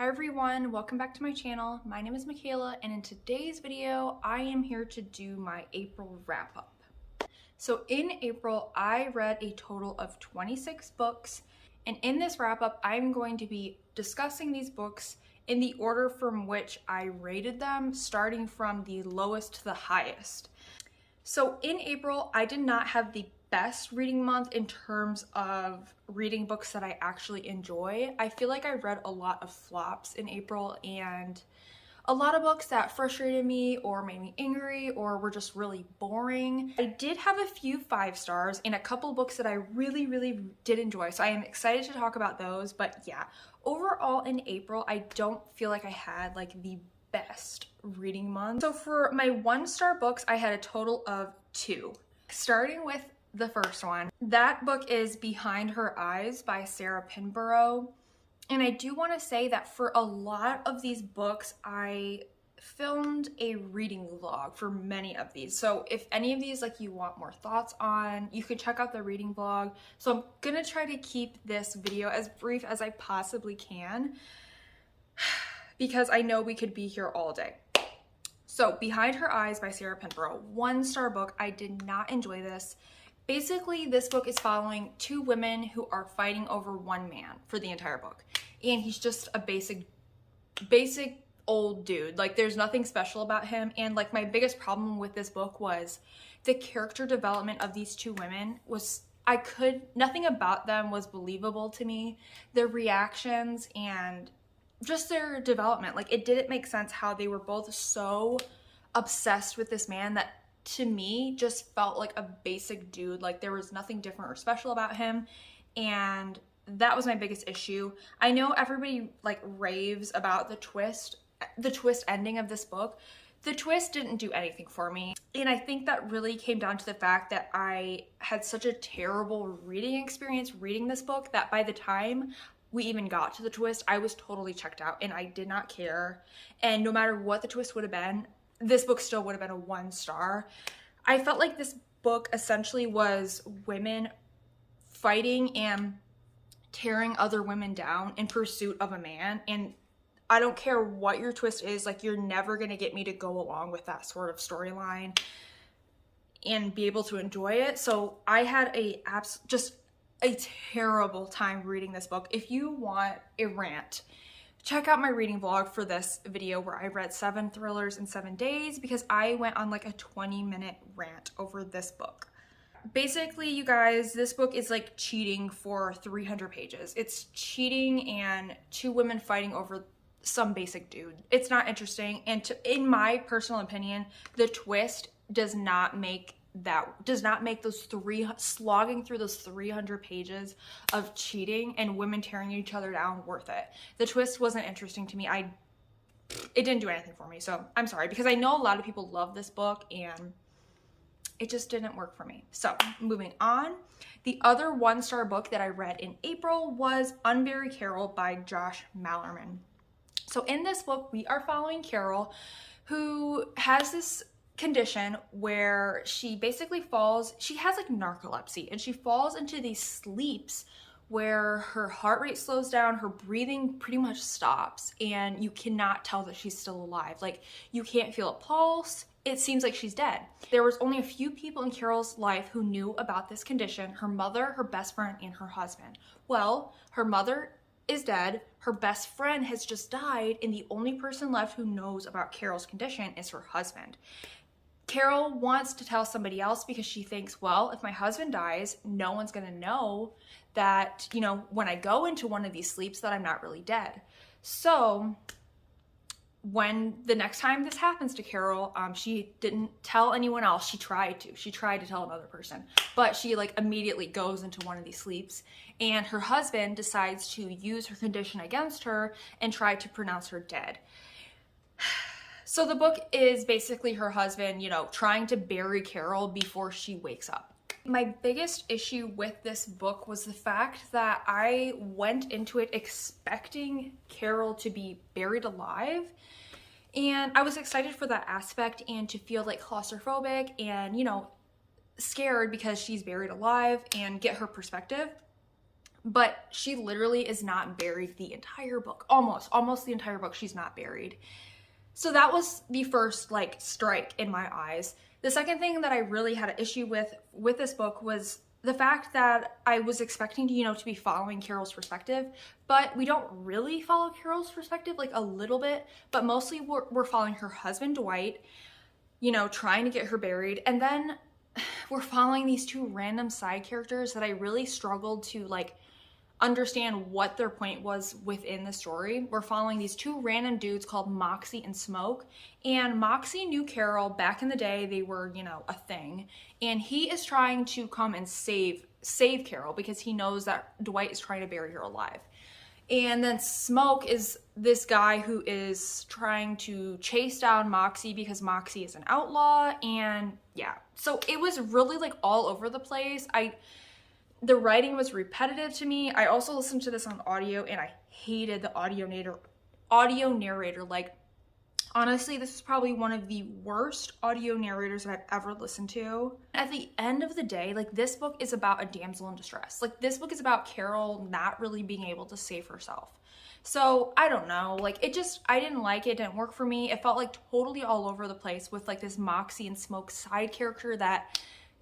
Hi everyone, welcome back to my channel. My name is Michaela, and in today's video, I am here to do my April wrap-up. So in April, I read a total of 26 books, and in this wrap-up, I'm going to be discussing these books in the order from which I rated them, starting from the lowest to the highest. So in April, I did not have the best reading month in terms of reading books that I actually enjoy. I feel like I read a lot of flops in April and a lot of books that frustrated me or made me angry or were just really boring. I did have a few 5 stars and a couple books that I really did enjoy, so I am excited to talk about those. But yeah, overall in April, I don't feel like I had like the best reading month. So for my 1-star books, I had a total of 2. Starting with the first one. That book is Behind Her Eyes by 𝚆𝙾𝙽𝙴𝙲𝚃. And I do want to say that for a lot of these books, I filmed a reading vlog for many of these. So if any of these like you want more thoughts on, you could check out the reading vlog. So I'm gonna try to keep this video as brief as I possibly can because I know we could be here all day. So Behind Her Eyes by 𝚆𝙾𝙽𝙴𝙃, 1-star book. I did not enjoy this. Basically, this book is following 2 women who are fighting over 1 man for the entire book. And he's just a basic old dude. Like, there's nothing special about him. And like, my biggest problem with this book was the character development of these 2 women was, nothing about them was believable to me. Their reactions and just their development, like, it didn't make sense how they were both so obsessed with this man that to me just felt like a basic dude. Like, there was nothing different or special about him, and that was my biggest issue. I know everybody like raves about the twist ending of this book. The twist didn't do anything for me, and I think that really came down to the fact that I had such a terrible reading experience reading this book that by the time we even got to the twist, I was totally checked out and I did not care. And no matter what the twist would have been, this book still would have been a 1-star. I felt like this book essentially was women fighting and tearing other women down in pursuit of a man. And I don't care what your twist is, like, you're never gonna get me to go along with that sort of storyline and be able to enjoy it. So I had just a terrible time reading this book. If you want a rant, check out my reading vlog for this video where I read 7 thrillers in 7 days, because I went on like a 20-minute rant over this book. Basically, you guys, this book is like cheating for 300 pages. It's cheating and 2 women fighting over some basic dude. It's not interesting, and in my personal opinion, the twist does not make those slogging through those 300 pages of cheating and women tearing each other down worth it. The twist wasn't interesting to me. It didn't do anything for me, so I'm sorry, because I know a lot of people love this book and it just didn't work for me. So moving on, the other 1-star book that I read in April was Unbury Carol by Josh Malerman. So in this book, we are following Carol, who has this condition where she basically she has like narcolepsy, and she falls into these sleeps where her heart rate slows down, her breathing pretty much stops, and you cannot tell that she's still alive. Like, you can't feel a pulse. It seems like she's dead. There was only a few people in Carol's life who knew about this condition: her mother, her best friend, and her husband. Well, her mother is dead, her best friend has just died, and the only person left who knows about Carol's condition is her husband. Carol wants to tell somebody else because she thinks, well, if my husband dies, no one's gonna know that, you know, when I go into one of these sleeps, that I'm not really dead. So when the next time this happens to Carol, she didn't tell anyone else. She tried to tell another person, but she like immediately goes into one of these sleeps, and her husband decides to use her condition against her and try to pronounce her dead. So the book is basically her husband, you know, trying to bury Carol before she wakes up. My biggest issue with this book was the fact that I went into it expecting Carol to be buried alive, and I was excited for that aspect and to feel like claustrophobic and, you know, scared because she's buried alive and get her perspective. but she literally is not buried the entire book. Almost the entire book, she's not buried. So that was the first like strike in my eyes. The second thing that I really had an issue with this book was the fact that I was expecting to, to be following Carol's perspective, but we don't really follow Carol's perspective, like a little bit, but mostly we're following her husband, 𝚲𝚃, trying to get her buried. And then we're following these two random side characters that I really struggled to like understand what their point was within the story. We're following these two random dudes called Moxie and Smoke, and Moxie knew Carol back in the day. They were, a thing, and he is trying to come and save Carol because he knows that 𝚲𝚃 is trying to bury her alive. And then Smoke is this guy who is trying to chase down Moxie because Moxie is an outlaw. And yeah, so it was really like all over the place. The writing was repetitive to me. I also listened to this on audio and I hated the audio narrator. Like, honestly, this is probably one of the worst audio narrators that I've ever listened to. At the end of the day, like, this book is about a damsel in distress. Like, this book is about Carol not really being able to save herself. So I don't know, like, I didn't like it. It didn't work for me. It felt like totally all over the place with like this Moxie and Smoke side character that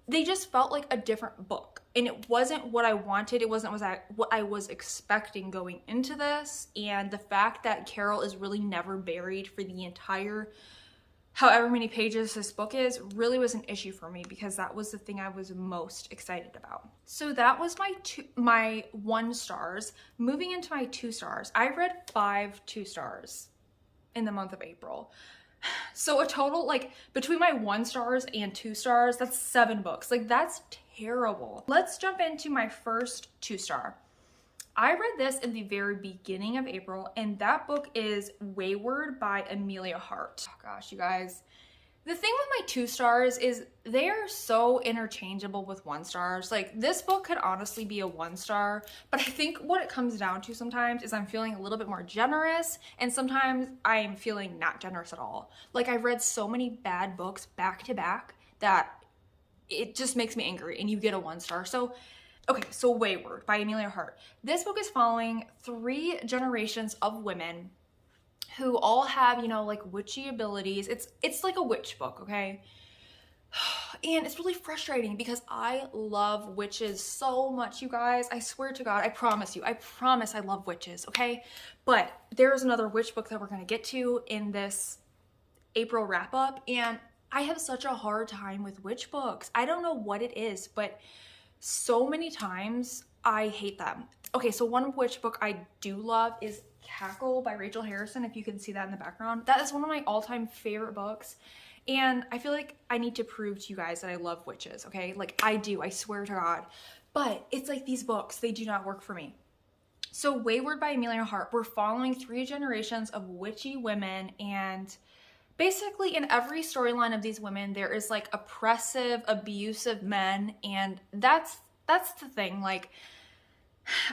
they just felt like a different book. And it wasn't what I wanted. It wasn't what I was expecting going into this. And the fact that Carol is really never buried for the entire however many pages this book is really was an issue for me, because that was the thing I was most excited about. So that was my 1 stars. Moving into my 2 stars, I read 5 2 stars in the month of April. So a total, like, between my 1 stars and 2 stars, that's 7 books. Like, that's terrible. Let's jump into my first 2 star. I read this in the very beginning of April, and that book is Wayward by Amelia Hart. Oh gosh, you guys. The thing with my 2 stars is they are so interchangeable with 1 stars. Like, this book could honestly be a 1 star, but I think what it comes down to sometimes is I'm feeling a little bit more generous, and sometimes I'm feeling not generous at all. Like, I've read so many bad books back to back that it just makes me angry, and you get a 1 star. So, okay, so Wayward by Amelia Hart. This book is following 3 generations of women who all have, like, witchy abilities. It's like a witch book, okay? And it's really frustrating because I love witches so much, you guys. I swear to God, I promise I love witches, okay? But there's another witch book that we're gonna get to in this April wrap up, and I have such a hard time with witch books. I don't know what it is, but so many times I hate them. Okay, so one witch book I do love is Cackle by Rachel Harrison, if you can see that in the background. That is one of my all-time favorite books, and I feel like I need to prove to you guys that I love witches, okay? Like, I do, I swear to God. But it's like these books, they do not work for me. So Wayward by Amelia Hart, we're following 3 generations of witchy women, and basically in every storyline of these women, there is like oppressive, abusive men, and that's the thing. Like,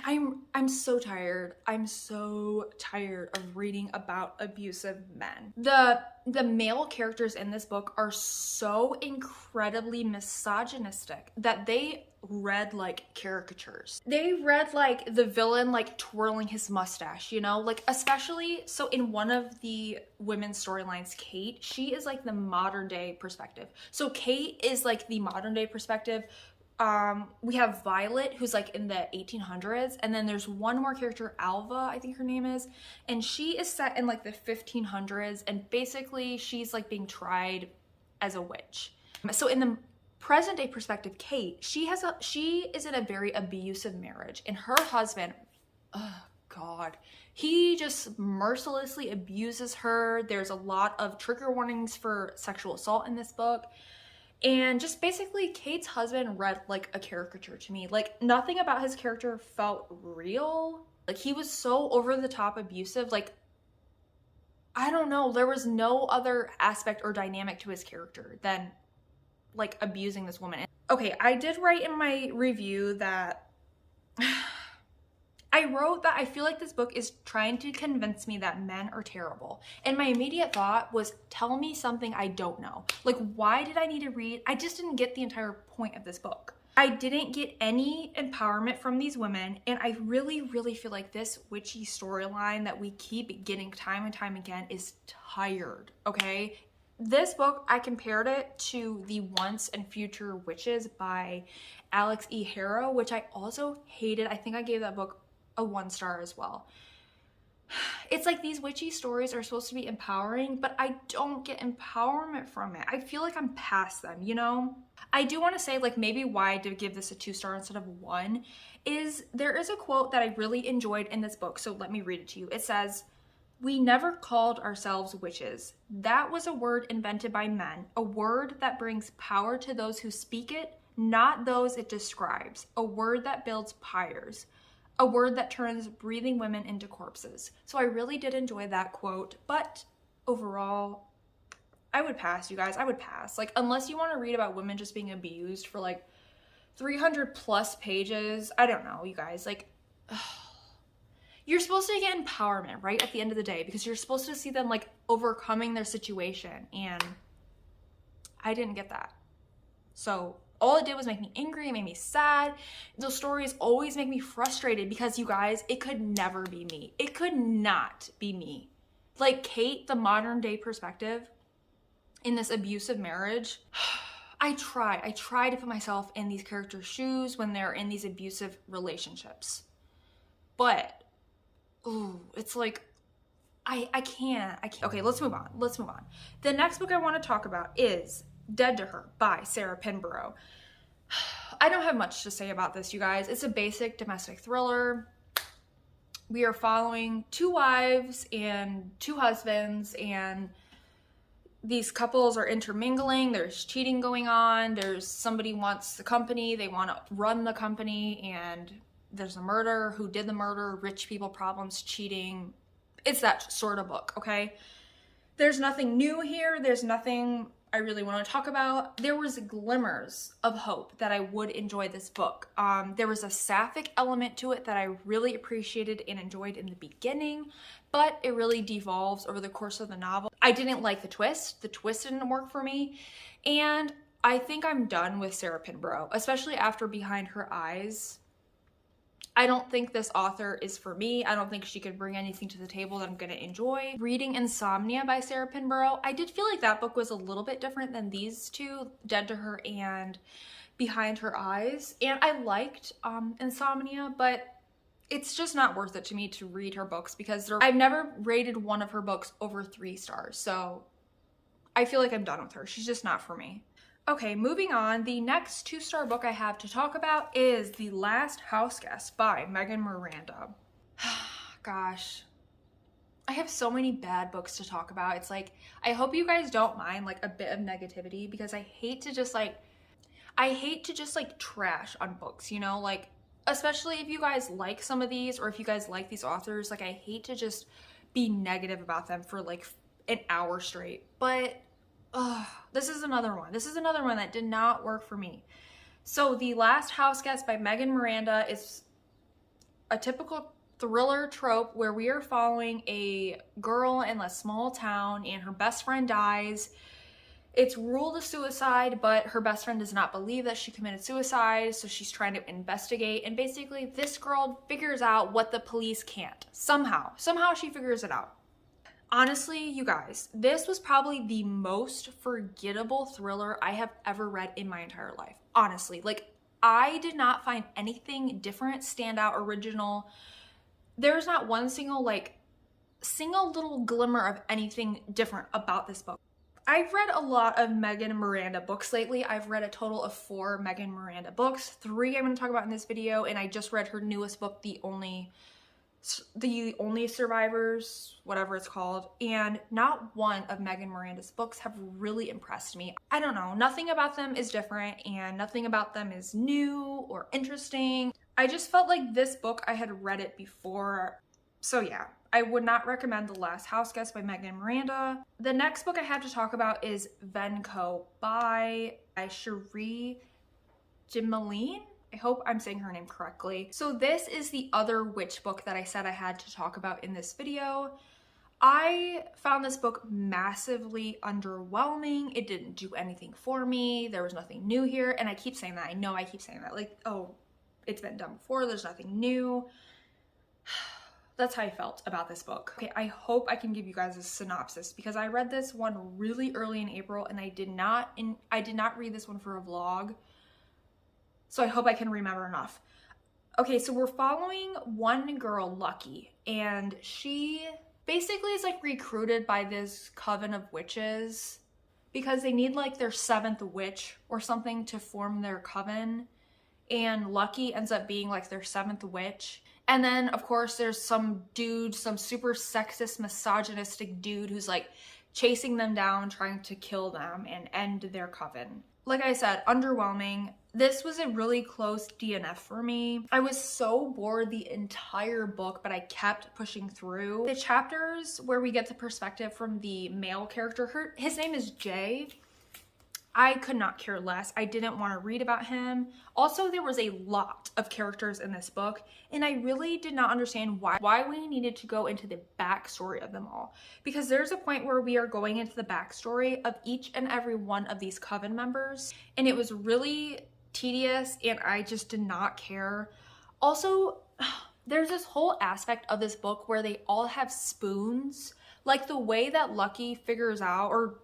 I'm so tired. I'm so tired of reading about abusive men. The male characters in this book are so incredibly misogynistic that they read like caricatures. They read like the villain like twirling his mustache, like, especially so in one of the women's storylines, Kate, she is like the modern day perspective. So Kate is like the modern day perspective. We have Violet, who's like in the 1800s, and then there's one more character, Alva, I think her name is, and she is set in like the 1500s, and basically she's like being tried as a witch. So in the present day perspective, Kate, she is in a very abusive marriage, and her husband, oh God, he just mercilessly abuses her. There's a lot of trigger warnings for sexual assault in this book. And just basically Kate's husband read like a caricature to me. Like, nothing about his character felt real. Like, he was so over the top abusive. Like, I don't know, there was no other aspect or dynamic to his character than like abusing this woman. Okay, I did write in my review that I wrote that I feel like this book is trying to convince me that men are terrible. And my immediate thought was, tell me something I don't know. Like, why did I need to read? I just didn't get the entire point of this book. I didn't get any empowerment from these women, and I really, really feel like this witchy storyline that we keep getting time and time again is tired, okay? This book, I compared it to The Once and Future Witches by Alex E. Harrow, which I also hated. I think I gave that book a 1 star as well. It's like these witchy stories are supposed to be empowering, but I don't get empowerment from it. I feel like I'm past them, you know? I do want to say, like, maybe why I did give this a 2 star instead of 1 is there is a quote that I really enjoyed in this book, so let me read it to you. It says, "We never called ourselves witches. That was a word invented by men, a word that brings power to those who speak it, not those it describes, a word that builds pyres. A word that turns breathing women into corpses." So I really did enjoy that quote, but overall, I would pass, you guys. I would pass. Like, unless you want to read about women just being abused for like 300 plus pages, I don't know, you guys. Like, ugh. You're supposed to get empowerment, right, at the end of the day, because you're supposed to see them like overcoming their situation, and I didn't get that. So all it did was make me angry, it made me sad. Those stories always make me frustrated because, you guys, it could never be me. It could not be me. Like, Kate, the modern day perspective in this abusive marriage, I try to put myself in these characters' shoes when they're in these abusive relationships. But, ooh, it's like, I can't. Okay, let's move on. The next book I want to talk about is 𝚲𝙃𝚃𝙷 by 𝚆𝙃𝚃𝚃𝙷. I don't have much to say about this, you guys. It's a basic domestic thriller. We are following 2 wives and 2 husbands, and these couples are intermingling. There's cheating going on. There's somebody wants the company. They want to run the company, and there's a murder. Who did the murder? Rich people problems, cheating. It's that sort of book, okay? There's nothing new here. There's nothing I really want to talk about. There was glimmers of hope that I would enjoy this book. There was a sapphic element to it that I really appreciated and enjoyed in the beginning, but it really devolves over the course of the novel. I didn't like the twist. The twist didn't work for me, and I think I'm done with 𝚆𝙃𝚃𝚃𝙷, especially after Behind Her Eyes. I don't think this author is for me. I don't think she could bring anything to the table that I'm gonna enjoy. Reading Insomnia by 𝚆𝙃𝚃𝚃𝚃𝙷, I did feel like that book was a little bit different than these two, 𝚲𝙃𝚃𝚃𝚃𝚃 and Behind Her Eyes. And I liked Insomnia, but it's just not worth it to me to read her books because I've never rated one of her books over 3 stars. So I feel like I'm done with her. She's just not for me. Okay, moving on. The next 2-star book I have to talk about is The Last Houseguest by Megan Miranda. Gosh, I have so many bad books to talk about. It's like, I hope you guys don't mind like a bit of negativity because I hate to just like trash on books, you know, like, especially if you guys like some of these or if you guys like these authors, like I hate to just be negative about them for like an hour straight, but this is another one. This is another one that did not work for me. So The Last Houseguest by Megan Miranda is a typical thriller trope where we are following a girl in a small town and her best friend dies. It's ruled a suicide, but her best friend does not believe that she committed suicide, so she's trying to investigate, and basically this girl figures out what the police can't. Somehow she figures it out. Honestly, you guys, this was probably the most forgettable thriller I have ever read in my entire life. Honestly, like, I did not find anything different, stand out, original. There's not one single little glimmer of anything different about this book. I've read a lot of Megan Miranda books lately. I've read a total of 4 Megan Miranda books. 3 I'm going to talk about in this video, and I just read her newest book, The Only Survivors, whatever it's called, and not one of Megan Miranda's books have really impressed me. I don't know, nothing about them is different and nothing about them is new or interesting. I just felt like this book, I had read it before. So yeah, I would not recommend The Last Houseguest by Megan Miranda. The next book I have to talk about is Venko by 𝚲𝙃𝚃𝚃𝚃𝚃𝚃𝚃𝚃𝚃𝚃𝚃. I hope I'm saying her name correctly. So this is the other witch book that I said I had to talk about in this video. I found this book massively underwhelming. It didn't do anything for me. There was nothing new here. And I keep saying that. I know I keep saying that. Like, oh, it's been done before. There's nothing new. That's how I felt about this book. Okay, I hope I can give you guys a synopsis because I read this one really early in April and I did not read this one for a vlog. So I hope I can remember enough. Okay, so we're following one girl, Lucky, and she basically is like recruited by this coven of witches because they need like their 7th witch or something to form their coven. And Lucky ends up being like their 7th witch. And then of course there's some dude, some super sexist, misogynistic dude who's like chasing them down, trying to kill them and end their coven. Like I said, underwhelming. This was a really close DNF for me. I was so bored the entire book, but I kept pushing through. The chapters where we get the perspective from the male character, his name is Jay. I could not care less. I didn't want to read about him. Also, there was a lot of characters in this book, and I really did not understand why we needed to go into the backstory of them all. Because there's a point where we are going into the backstory of each and every one of these coven members, and it was really tedious, and I just did not care. Also, there's this whole aspect of this book where they all have spoons. Like the way that Lucky figures out, or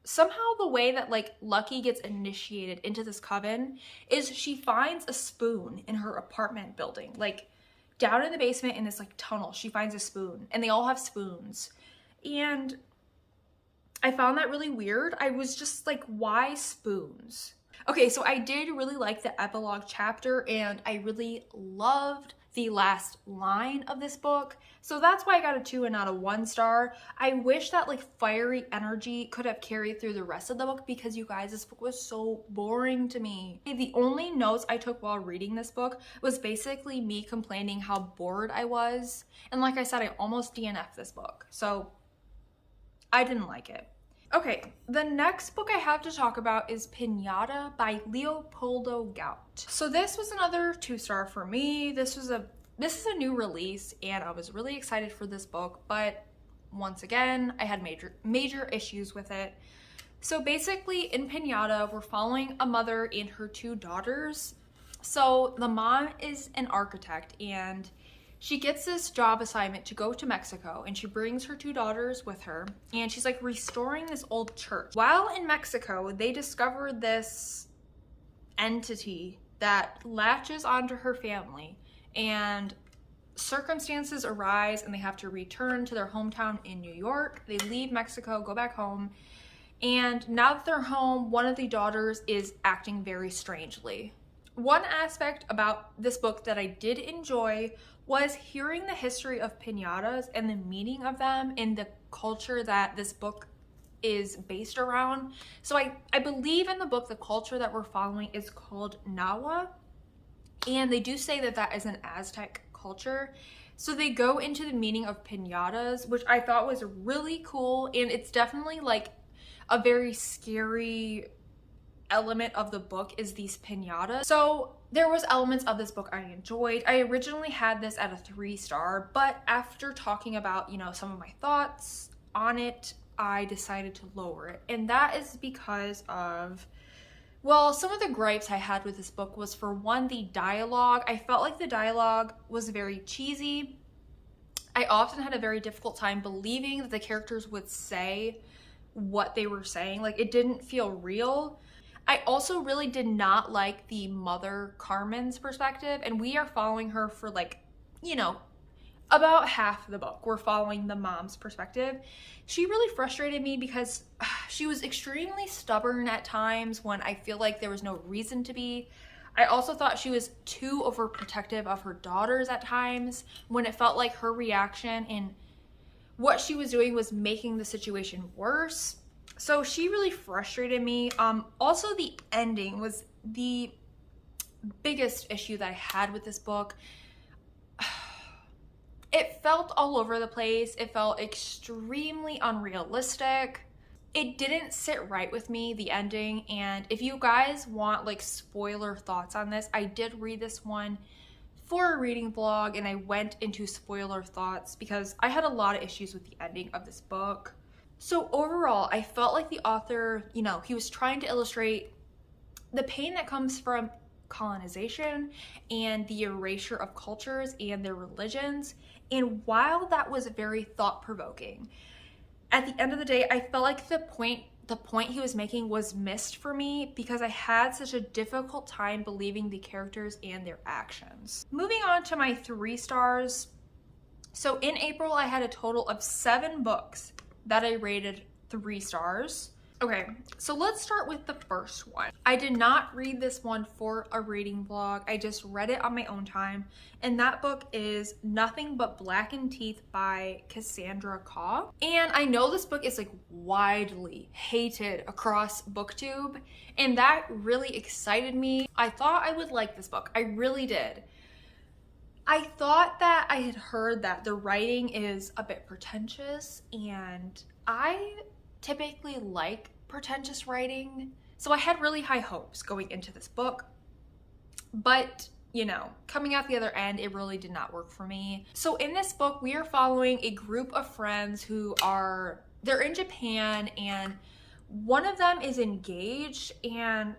somehow the way that like Lucky gets initiated into this coven is she finds a spoon in her apartment building. Like down in the basement in this like tunnel, she finds a spoon and they all have spoons. And I found that really weird. I was just like, why spoons? Okay, so I did really like the epilogue chapter and I really loved the last line of this book. So that's why I got a 2 and not a 1 star. I wish that like fiery energy could have carried through the rest of the book because you guys, this book was so boring to me. The only notes I took while reading this book was basically me complaining how bored I was. And like I said, I almost DNF'd this book. So I didn't like it. Okay, the next book I have to talk about is Pinata by 𝚆𝙃𝚃𝚃𝚃. So this was another 2-star for me. This is a new release and I was really excited for this book, but once again, I had major issues with it. So basically in Pinata, we're following a mother and her 2 daughters. So the mom is an architect and she gets this job assignment to go to Mexico and she brings her 2 daughters with her and she's like restoring this old church. While in Mexico, they discover this entity that latches onto her family and circumstances arise and they have to return to their hometown in New York. They leave Mexico, go back home, and now that they're home, one of the daughters is acting very strangely. One aspect about this book that I did enjoy was hearing the history of piñatas and the meaning of them in the culture that this book is based around. So I believe in the book the culture that we're following is called Nahua, and they do say that that is an Aztec culture. So they go into the meaning of piñatas, which I thought was really cool, and it's definitely like a very scary element of the book is these piñatas. So there was elements of this book I enjoyed. I originally had this at a 3-star, but after talking about, you know, some of my thoughts on it, I decided to lower it. And that is because of, well, some of the gripes I had with this book was, for one, the dialogue. I felt like the dialogue was very cheesy. I often had a very difficult time believing that the characters would say what they were saying. Like, it didn't feel real. I also really did not like the mother Carmen's perspective, and we are following her for like, you know, about half the book. We're following the mom's perspective. She really frustrated me because she was extremely stubborn at times when I feel like there was no reason to be. I also thought she was too overprotective of her daughters at times when it felt like her reaction and what she was doing was making the situation worse. So she really frustrated me. Also, the ending was the biggest issue that I had with this book. It felt all over the place. It felt extremely unrealistic. It didn't sit right with me, the ending. And if you guys want like spoiler thoughts on this, I did read this one for a reading vlog and I went into spoiler thoughts because I had a lot of issues with the ending of this book. So overall, I felt like the author, you know, he was trying to illustrate the pain that comes from colonization and the erasure of cultures and their religions. And while that was very thought-provoking, at the end of the day, I felt like the point he was making was missed for me because I had such a difficult time believing the characters and their actions. Moving on to my 3 stars. So in April, I had a total of 7 books that I rated 3 stars. Okay, so let's start with the first one. I did not read this one for a reading vlog. I just read it on my own time. And that book is Nothing But 𝚲𝚃 by 𝚲𝚃. And I know this book is like widely hated across BookTube, and that really excited me. I thought I would like this book. I really did. I thought that I had heard that the writing is a bit pretentious, and I typically like pretentious writing, so I had really high hopes going into this book, but you know, coming out the other end, it really did not work for me. So in this book, we are following a group of friends who they're in Japan, and one of them is engaged, and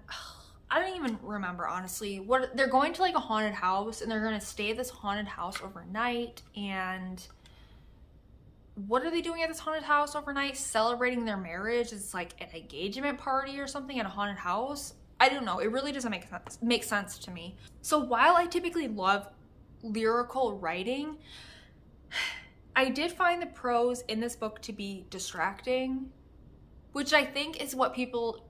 I don't even remember honestly they're going to, like a haunted house, and they're going to stay at this haunted house overnight. And what are they doing at this haunted house overnight? Celebrating their marriage. It's like an engagement party or something at a haunted house. I don't know. It really doesn't make sense to me. So while I typically love lyrical writing, I did find the prose in this book to be distracting, which I think is what people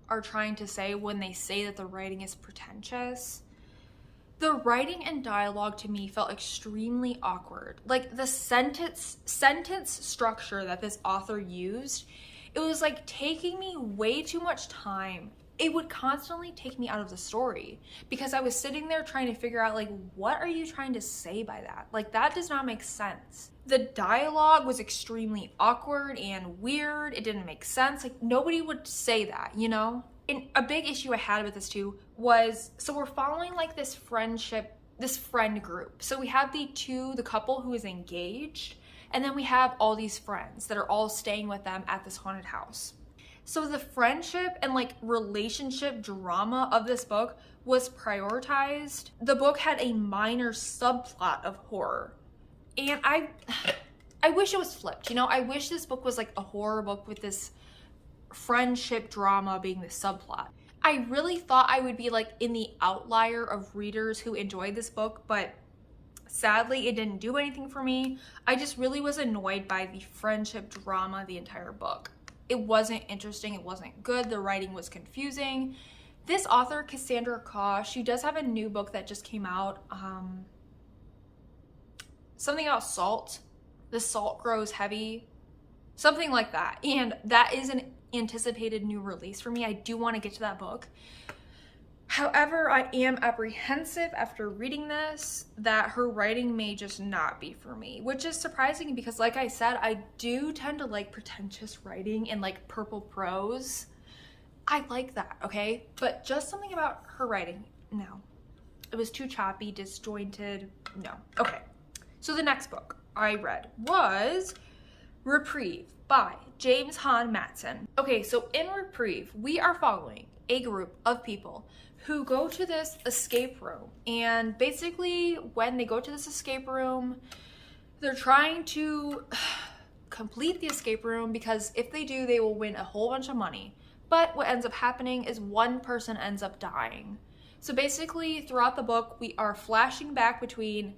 are trying to say when they say that the writing is pretentious. The writing and dialogue to me felt extremely awkward. Like the sentence structure that this author used, it was like taking me way too much time. It would constantly take me out of the story because I was sitting there trying to figure out, like, what are you trying to say by that? Like, that does not make sense. The dialogue was extremely awkward and weird. It didn't make sense. Like, nobody would say that, you know? And a big issue I had with this too was, so we're following like this friend group. So we have the couple who is engaged, and then we have all these friends that are all staying with them at this haunted house. So the friendship and like relationship drama of this book was prioritized. The book had a minor subplot of horror. And I wish it was flipped, you know? I wish this book was like a horror book with this friendship drama being the subplot. I really thought I would be like in the outlier of readers who enjoyed this book, but sadly it didn't do anything for me. I just really was annoyed by the friendship drama the entire book. It wasn't interesting, it wasn't good, the writing was confusing. This author, 𝚲𝚃, she does have a new book that just came out, something about salt. The salt grows heavy, something like that. And that is an anticipated new release for me. I do want to get to that book. However, I am apprehensive after reading this that her writing may just not be for me, which is surprising because, like I said, I do tend to like pretentious writing and like purple prose. I like that, okay? But just something about her writing, no. It was too choppy, disjointed, no. Okay, so the next book I read was Reprieve by 𝚲𝚃. Okay, so in Reprieve, we are following a group of people who go to this escape room, and basically when they go to this escape room, they're trying to complete the escape room because if they do, they will win a whole bunch of money. But what ends up happening is one person ends up dying. So basically throughout the book, we are flashing back between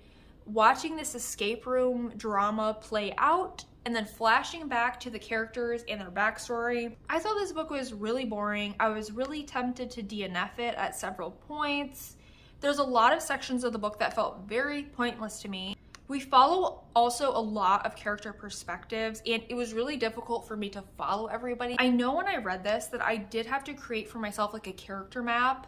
watching this escape room drama play out and then flashing back to the characters and their backstory. I thought this book was really boring. I was really tempted to DNF it at several points. There's a lot of sections of the book that felt very pointless to me. We follow also a lot of character perspectives, and it was really difficult for me to follow everybody. I know when I read this that I did have to create for myself like a character map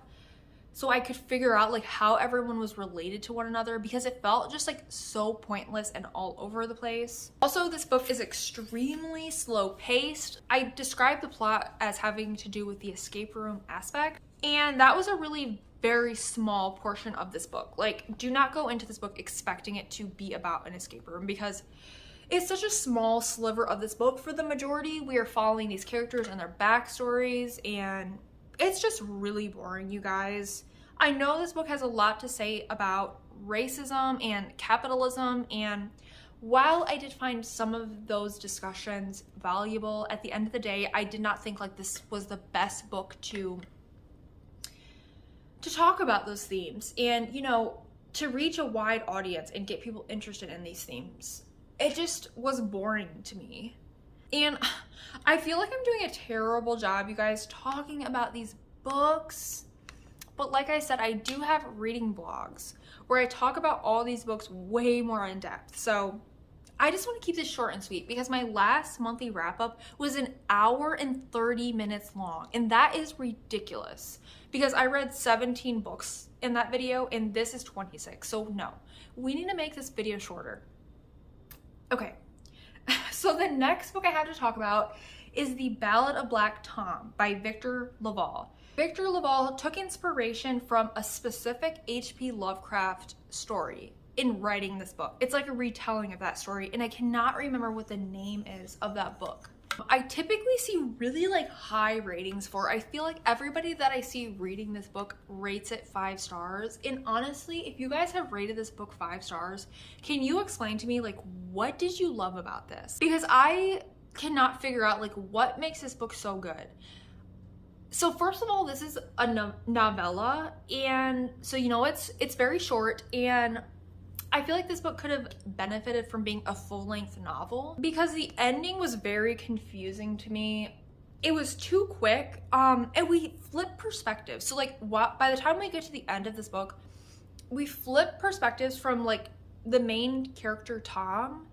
so I could figure out like how everyone was related to one another because it felt just like so pointless and all over the place. Also, this book is extremely slow paced. I described the plot as having to do with the escape room aspect, and that was a really very small portion of this book. Like, do not go into this book expecting it to be about an escape room, because it's such a small sliver of this book. For the majority, we are following these characters and their backstories, and it's just really boring, you guys. I know this book has a lot to say about racism and capitalism, and while I did find some of those discussions valuable, at the end of the day, I did not think like this was the best book to talk about those themes and, you know, to reach a wide audience and get people interested in these themes. It just was boring to me. And I feel like I'm doing a terrible job, you guys, talking about these books. But like I said, I do have reading blogs where I talk about all these books way more in depth. So I just want to keep this short and sweet, because my last monthly wrap up was an hour and 30 minutes long. And that is ridiculous, because I read 17 books in that video and this is 26. So no, we need to make this video shorter. Okay, so the next book I have to talk about is The Ballad of Black Tom by Victor LaValle. Victor LaValle took inspiration from a specific H.P. Lovecraft story in writing this book. It's like a retelling of that story, and I cannot remember what the name is of that book. I typically see really like high ratings for it. I feel like everybody that I see reading this book rates it 5 stars. And honestly, if you guys have rated this book 5 stars, can you explain to me like what did you love about this? Because I cannot figure out like what makes this book so good. So first of all, this is a novella, and so you know it's very short, and I feel like this book could have benefited from being a full-length novel, because the ending was very confusing to me. It was too quick, and we flip perspectives. So like by the time we get to the end of this book, we flip perspectives from like the main character Tom.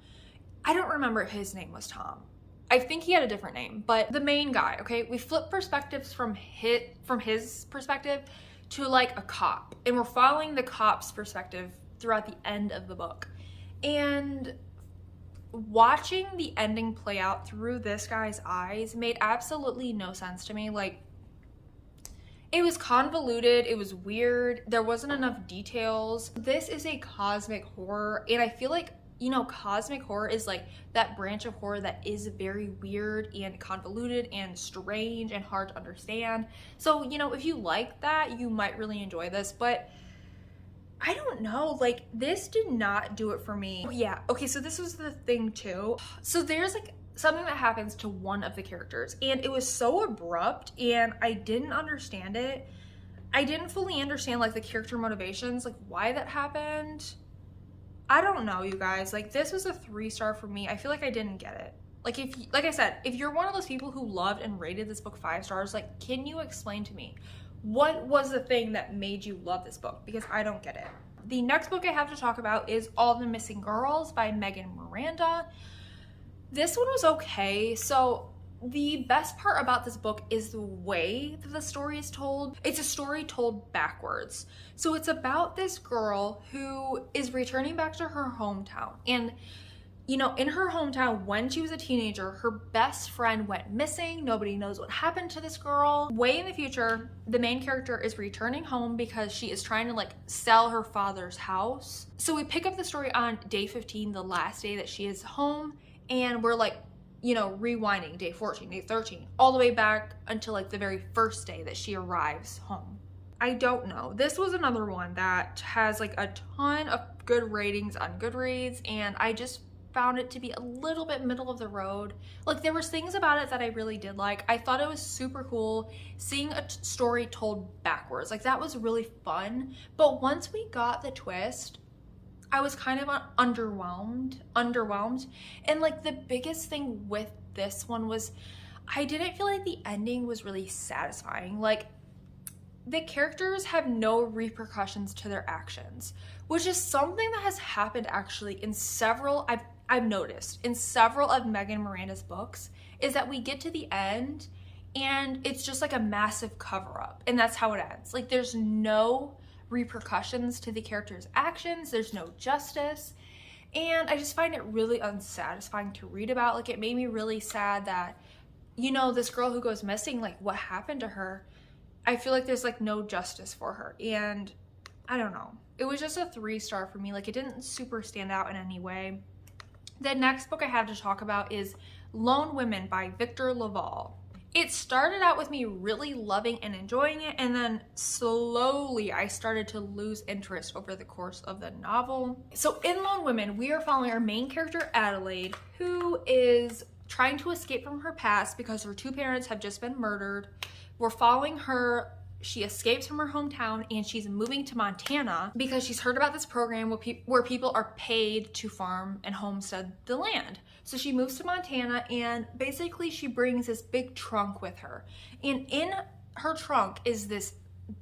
I don't remember if his name was Tom. I think he had a different name, but the main guy, okay? We flip perspectives from his perspective to like a cop, and we're following the cop's perspective throughout the end of the book. And watching the ending play out through this guy's eyes made absolutely no sense to me. Like, it was convoluted, it was weird, there wasn't enough details. This is a cosmic horror, and I feel like, you know, cosmic horror is like that branch of horror that is very weird and convoluted and strange and hard to understand. So, you know, if you like that, you might really enjoy this, but I don't know, like this did not do it for me. Yeah, okay, so this was the thing too. So there's like something that happens to one of the characters, and it was so abrupt and I didn't understand it. I didn't fully understand like the character motivations, like why that happened. I don't know, you guys. Like, this was a 3-star for me. I feel like I didn't get it. Like, like I said, if you're one of those people who loved and rated this book 5 stars, like, can you explain to me what was the thing that made you love this book? Because I don't get it. The next book I have to talk about is All the Missing Girls by Megan Miranda. This one was okay. So the best part about this book is the way that the story is told. It's a story told backwards. So it's about this girl who is returning back to her hometown. And, you know, in her hometown, when she was a teenager, her best friend went missing. Nobody knows what happened to this girl. Way in the future, the main character is returning home because she is trying to like sell her father's house. So we pick up the story on day 15, the last day that she is home. And we're like, you know, rewinding day 14, day 13, all the way back until like the very first day that she arrives home. I don't know. This was another one that has like a ton of good ratings on Goodreads, and I just found it to be a little bit middle of the road. Like, there was things about it that I really did like. I thought it was super cool seeing a story told backwards. Like, that was really fun. But once we got the twist, I was kind of underwhelmed. And like the biggest thing with this one was I didn't feel like the ending was really satisfying. Like, the characters have no repercussions to their actions, which is something that has happened actually in several, I've noticed in several of Megan Miranda's books, is that we get to the end and it's just like a massive cover up, and that's how it ends. Like, there's no repercussions to the character's actions, there's no justice, and I just find it really unsatisfying to read about. Like, it made me really sad that, you know, this girl who goes missing, like what happened to her, I feel like there's like no justice for her, and I don't know. It was just a 3-star for me. Like, it didn't super stand out in any way. The next book I have to talk about is Lone Women by Victor Laval. It started out with me really loving and enjoying it, and then slowly I started to lose interest over the course of the novel. So in Lone Women, we are following our main character, Adelaide, who is trying to escape from her past because her 2 parents have just been murdered. We're following her. She escapes from her hometown and she's moving to Montana because she's heard about this program where people are paid to farm and homestead the land. So she moves to Montana, and basically she brings this big trunk with her. And in her trunk is this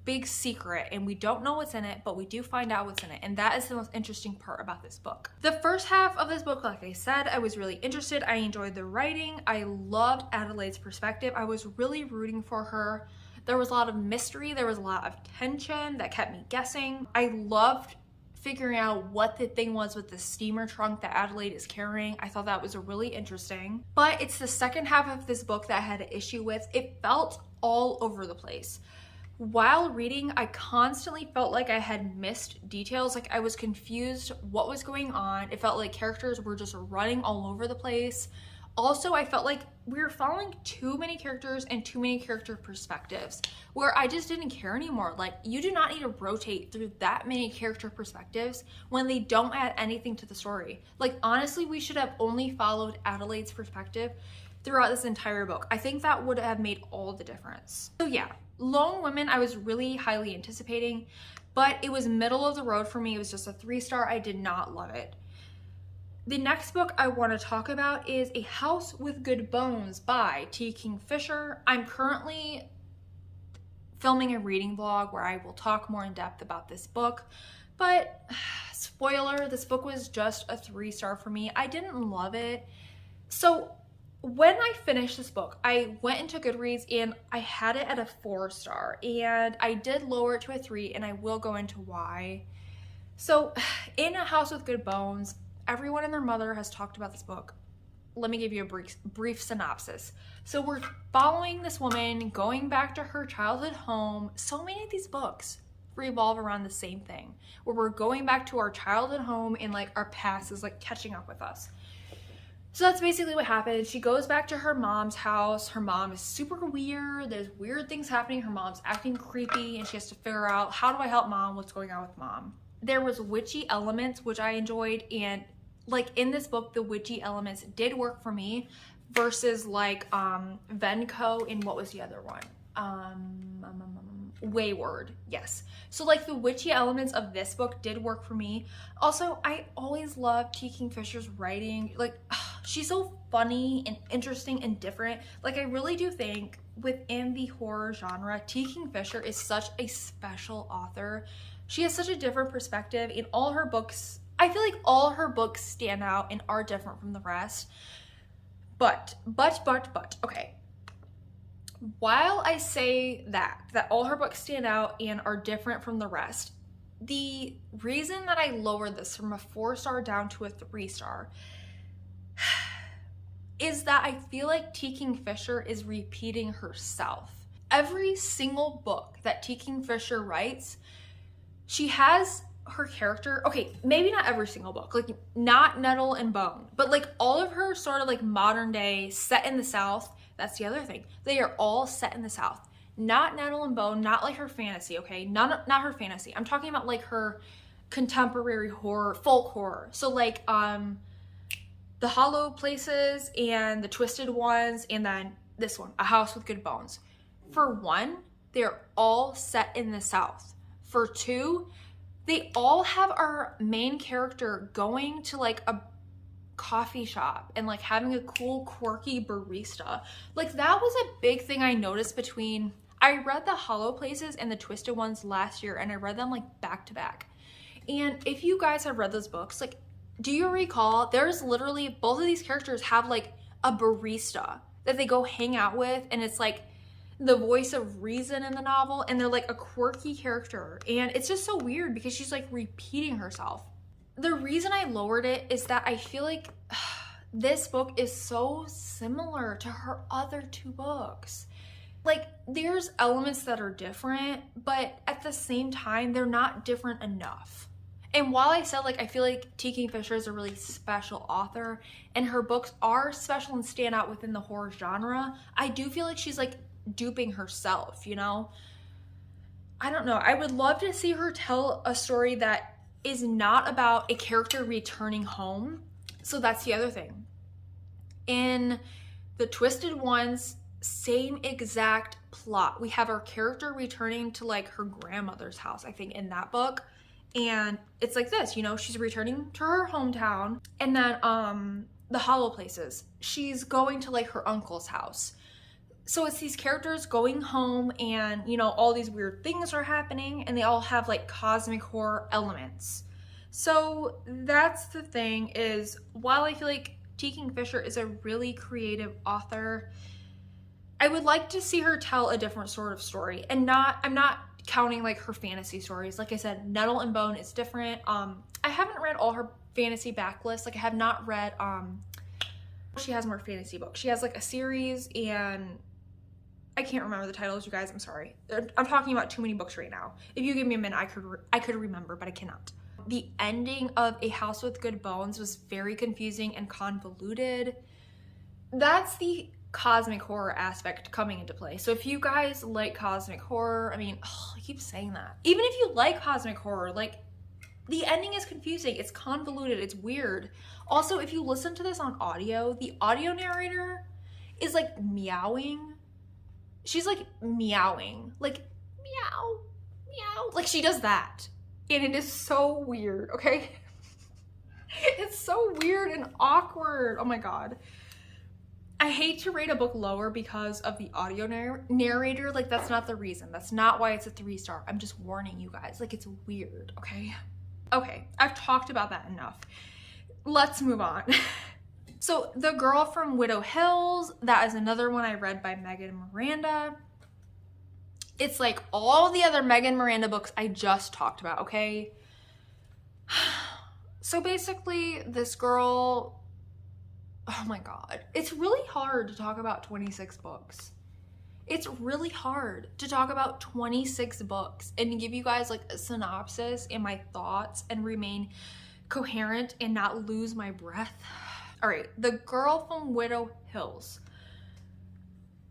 big secret, and we don't know what's in it, but we do find out what's in it. And that is the most interesting part about this book. The first half of this book, like I said, I was really interested. I enjoyed the writing. I loved Adelaide's perspective. I was really rooting for her. There was a lot of mystery. There was a lot of tension that kept me guessing. I loved figuring out what the thing was with the steamer trunk that Adelaide is carrying. I thought that was really interesting. But it's the second half of this book that I had an issue with. It felt all over the place. While reading, I constantly felt like I had missed details. Like, I was confused what was going on. It felt like characters were just running all over the place. Also, I felt like we were following too many characters and too many character perspectives, where I just didn't care anymore. Like, you do not need to rotate through that many character perspectives when they don't add anything to the story. Like, honestly, we should have only followed Adelaide's perspective throughout this entire book. I think that would have made all the difference. So yeah, Lone Women I was really highly anticipating, but it was middle of the road for me. It was just a 3-star. I did not love it. The next book I want to talk about is A House with Good Bones by 𝚘 Kingfisher. I'm currently filming a reading vlog where I will talk more in depth about this book, but spoiler, this book was just a 3-star for me. I didn't love it. So when I finished this book, I went into Goodreads and I had it at a 4-star, and I did lower it to a 3, and I will go into why. So in A House with Good Bones, everyone and their mother has talked about this book. Let me give you a brief synopsis. So we're following this woman going back to her childhood home. So many of these books revolve around the same thing, where we're going back to our childhood home and like our past is like catching up with us. So that's basically what happened. She goes back to her mom's house. Her mom is super weird. There's weird things happening. Her mom's acting creepy, and she has to figure out, how do I help mom? What's going on with mom? There was witchy elements, which I enjoyed, and like in this book, the witchy elements did work for me versus like Venko and what was the other one? Wayward, yes. So like the witchy elements of this book did work for me. Also, I always loved 𝚘 Kingfisher's writing. Like, she's so funny and interesting and different. Like, I really do think within the horror genre, 𝚘 Kingfisher is such a special author. She has such a different perspective in all her books. I feel like all her books stand out and are different from the rest. But, okay. While I say that all her books stand out and are different from the rest, the reason that I lowered this from a 4-star down to a 3-star is that I feel like 𝚘 Kingfisher is repeating herself. Every single book that 𝚘 Kingfisher writes, she has her character, okay, maybe not every single book, like not Nettle and Bone, but like all of her sort of like modern day set in the South. That's the other thing. They are all set in the South. Not Nettle and Bone, not like her fantasy, okay? Not her fantasy. I'm talking about like her contemporary horror, folk horror. So like The Hollow Places and The Twisted Ones, and then this one, A House with Good Bones. For one, they're all set in the South. For two, they all have our main character going to like a coffee shop and like having a cool quirky barista. Like that was a big thing I noticed between, I read The Hollow Places and The Twisted Ones last year, and I read them like back to back. And if you guys have read those books, like, do you recall there's literally, both of these characters have like a barista that they go hang out with, and it's like the voice of reason in the novel, and they're like a quirky character, and it's just so weird because she's like repeating herself. The reason I lowered it is that I feel like this book is so similar to her other 2 books. like, there's elements that are different, but at the same time, they're not different enough. And while I said, like, I feel like 𝚲𝙀𝙃 Fisher is a really special author and her books are special and stand out within the horror genre, I do feel like she's, like, duping herself, you know? I don't know. I would love to see her tell a story that is not about a character returning home. So that's the other thing. In The Twisted Ones, same exact plot. We have our character returning to, like, her grandmother's house, I think, in that book. And it's like this, you know, she's returning to her hometown, and then the hollow places, she's going to, like, her uncle's house. So it's these characters going home and, you know, all these weird things are happening and they all have, like, cosmic horror elements. So that's the thing, is while I feel like 𝚲𝙃𝙃 Fisher is a really creative author, I would like to see her tell a different sort of story. And I'm not counting, like, her fantasy stories. Like I said, Nettle and Bone is different. I haven't read all her fantasy backlist. Like, I have not read, she has more fantasy books. She has, like, a series, and I can't remember the titles, you guys, I'm sorry. I'm talking about too many books right now. If you give me a minute, I could remember, but I cannot. The ending of A House with Good Bones was very confusing and convoluted. That's the cosmic horror aspect coming into play. So if you guys like cosmic horror, I mean, I keep saying that. Even if you like cosmic horror, like, the ending is confusing, it's convoluted, it's weird. Also, if you listen to this on audio, the audio narrator is, like, meowing. She's, like, meowing, like, meow, meow. Like, she does that. And it is so weird, okay? It's so weird and awkward. Oh my God. I hate to rate a book lower because of the audio narrator. Like, that's not the reason. That's not why it's a 3-star. I'm just warning you guys. Like, it's weird, okay? Okay, I've talked about that enough. Let's move on. So, The Girl from Widow Hills, that is another one I read by Megan Miranda. It's like all the other Megan Miranda books I just talked about, okay? So basically, this girl, oh my God, it's really hard to talk about 26 books. It's really hard to talk about 26 books and to give you guys, like, a synopsis and my thoughts and remain coherent and not lose my breath. All right, The Girl from Widow Hills.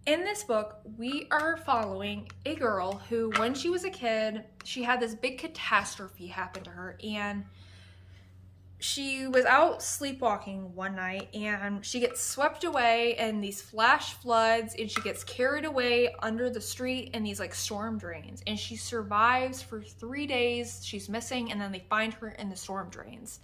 In this book, we are following a girl who, when she was a kid, she had this big catastrophe happen to her, and she was out sleepwalking one night and she gets swept away in these flash floods, and she gets carried away under the street in these, like, storm drains, and she survives for 3 days. She's missing, and then they find her in the storm drains.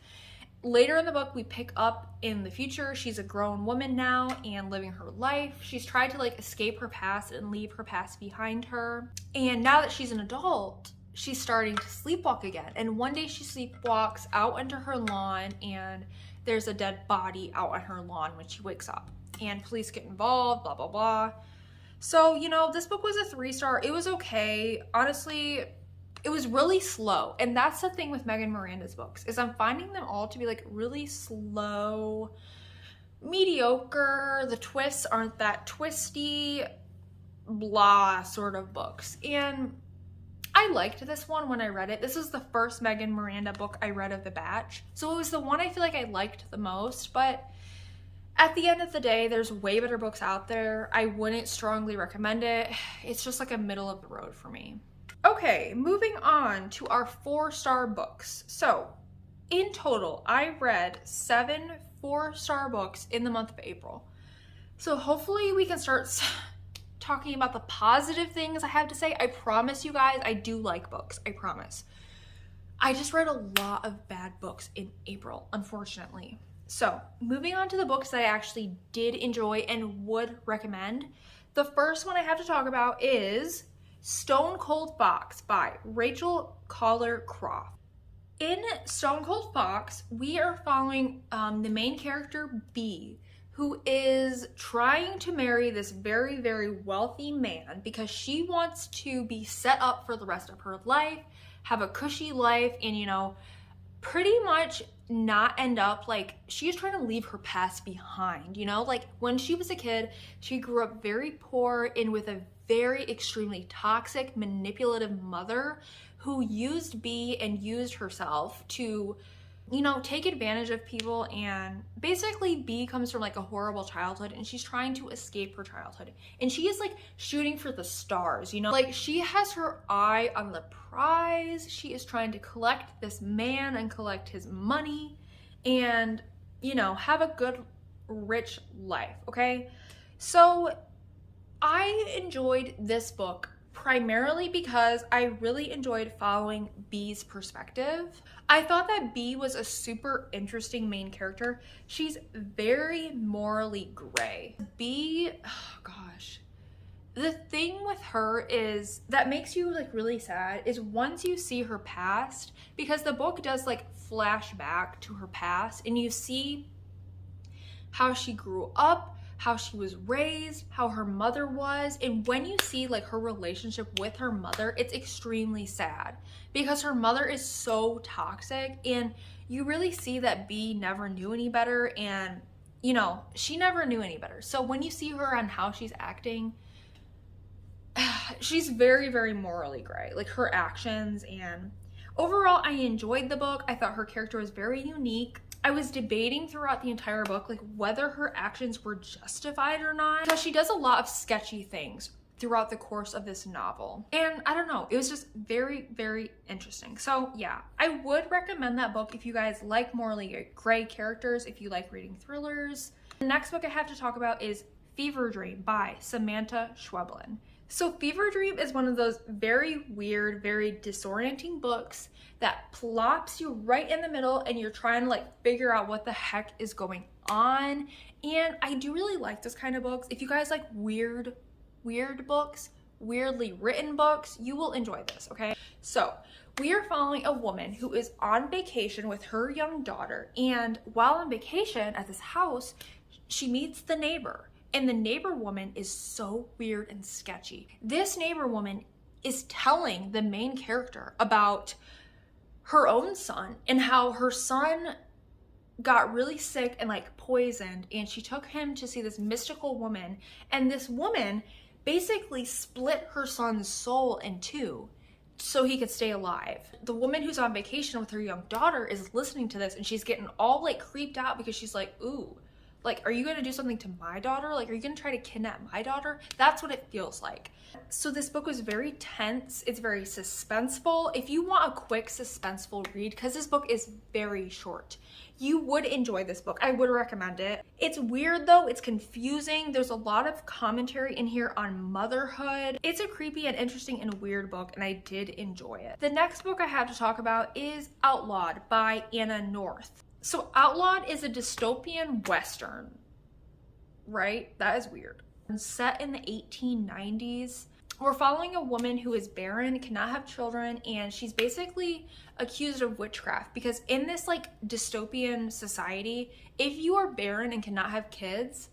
Later in the book, we pick up in the future. She's a grown woman now and living her life. She's tried to, like, escape her past and leave her past behind her. And now that she's an adult, she's starting to sleepwalk again. And one day she sleepwalks out onto her lawn, and there's a dead body out on her lawn when she wakes up. And police get involved, blah, blah, blah. So, you know, this book was a 3-star. It was okay. Honestly, it was really slow. And that's the thing with Megan Miranda's books, is I'm finding them all to be, like, really slow, mediocre. The twists aren't that twisty, blah sort of books. And I liked this one when I read it. This is the first Megan Miranda book I read of the batch. So it was the one I feel like I liked the most, but at the end of the day, there's way better books out there. I wouldn't strongly recommend it. It's just like a middle of the road for me. Okay, moving on to our 4-star books. So in total, I read 7 4-star books in the month of April. So hopefully we can start talking about the positive things I have to say. I promise you guys, I do like books, I promise. I just read a lot of bad books in April, unfortunately. So moving on to the books that I actually did enjoy and would recommend. The first one I have to talk about is Stone Cold Fox by Rachel Collar Croft. In Stone Cold Fox, we are following the main character, B, who is trying to marry this very, very wealthy man because she wants to be set up for the rest of her life, have a cushy life, and, you know, pretty much not end up like, she is trying to leave her past behind, you know? Like when she was a kid, she grew up very poor and with a very extremely toxic, manipulative mother who used B and used herself to, you know, take advantage of people. And basically B comes from like a horrible childhood and she's trying to escape her childhood. And she is like shooting for the stars, you know? Like she has her eye on the prize. She is trying to collect this man and collect his money and, you know, have a good, rich life, okay? So I enjoyed this book primarily because I really enjoyed following B's perspective. I thought that B was a super interesting main character. She's very morally gray. B, oh gosh. The thing with her is that makes you like really sad is once you see her past, because the book does like flash back to her past and you see how she grew up, how she was raised, how her mother was. And when you see like her relationship with her mother, it's extremely sad because her mother is so toxic and you really see that B never knew any better and, you know, she never knew any better. So when you see her and how she's acting, she's very, very morally gray, like her actions. And overall, I enjoyed the book. I thought her character was very unique. I was debating throughout the entire book like whether her actions were justified or not, because she does a lot of sketchy things throughout the course of this novel. And I don't know, it was just very, very interesting. So yeah, I would recommend that book if you guys like morally gray characters, if you like reading thrillers. The next book I have to talk about is Fever Dream by Samantha Schweblin. So Fever Dream is one of those very weird, very disorienting books that plops you right in the middle and you're trying to like figure out what the heck is going on. And I do really like this kind of books. If you guys like weird books, weirdly written books, you will enjoy this, okay? So we are following a woman who is on vacation with her young daughter. And while on vacation at this house, she meets the neighbor. And the neighbor woman is so weird and sketchy. This neighbor woman is telling the main character about her own son and how her son got really sick and like poisoned, and she took him to see this mystical woman, and this woman basically split her son's soul in two so he could stay alive. The woman who's on vacation with her young daughter is listening to this and she's getting all like creeped out because she's like, ooh, like, are you gonna do something to my daughter? Like, are you gonna try to kidnap my daughter? That's what it feels like. So this book was very tense. It's very suspenseful. If you want a quick suspenseful read, because this book is very short, you would enjoy this book. I would recommend it. It's weird though, it's confusing. There's a lot of commentary in here on motherhood. It's a creepy and interesting and weird book, and I did enjoy it. The next book I have to talk about is Outlawed by Anna North. So Outlawed is a dystopian Western, right? That is weird. Set in the 1890s. We're following a woman who is barren, cannot have children, and she's basically accused of witchcraft because in this like dystopian society, if you are barren and cannot have kids,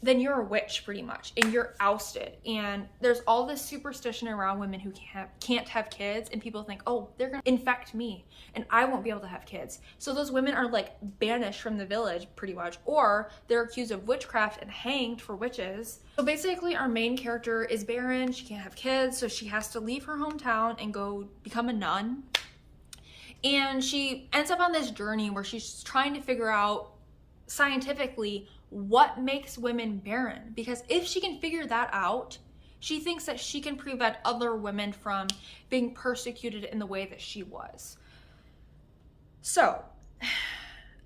then you're a witch pretty much, and you're ousted. And there's all this superstition around women who can't have kids, and people think, oh, they're gonna infect me and I won't be able to have kids. So those women are like banished from the village pretty much, or they're accused of witchcraft and hanged for witches. So basically our main character is barren, she can't have kids, so she has to leave her hometown and go become a nun. And she ends up on this journey where she's trying to figure out scientifically what makes women barren, because if she can figure that out, she thinks that she can prevent other women from being persecuted in the way that she was. So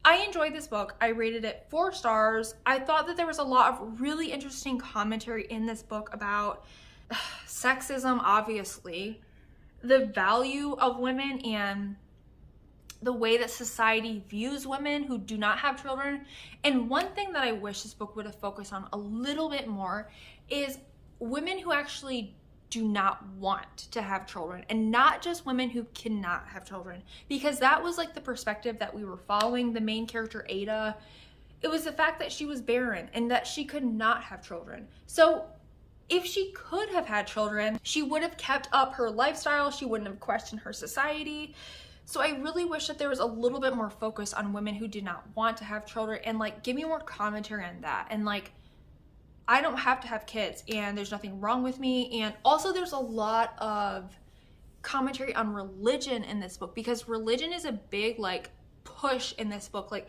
I enjoyed this book. I rated it 4 stars. I thought that there was a lot of really interesting commentary in this book about sexism, obviously, the value of women, and the way that society views women who do not have children. And one thing that I wish this book would have focused on a little bit more is women who actually do not want to have children, and not just women who cannot have children, because that was like the perspective that we were following the main character Ada. It was the fact that she was barren and that she could not have children. So if she could have had children, she would have kept up her lifestyle, she wouldn't have questioned her society. So I really wish that there was a little bit more focus on women who did not want to have children, and like give me more commentary on that. And like, I don't have to have kids and there's nothing wrong with me. And also there's a lot of commentary on religion in this book, because religion is a big like push in this book. Like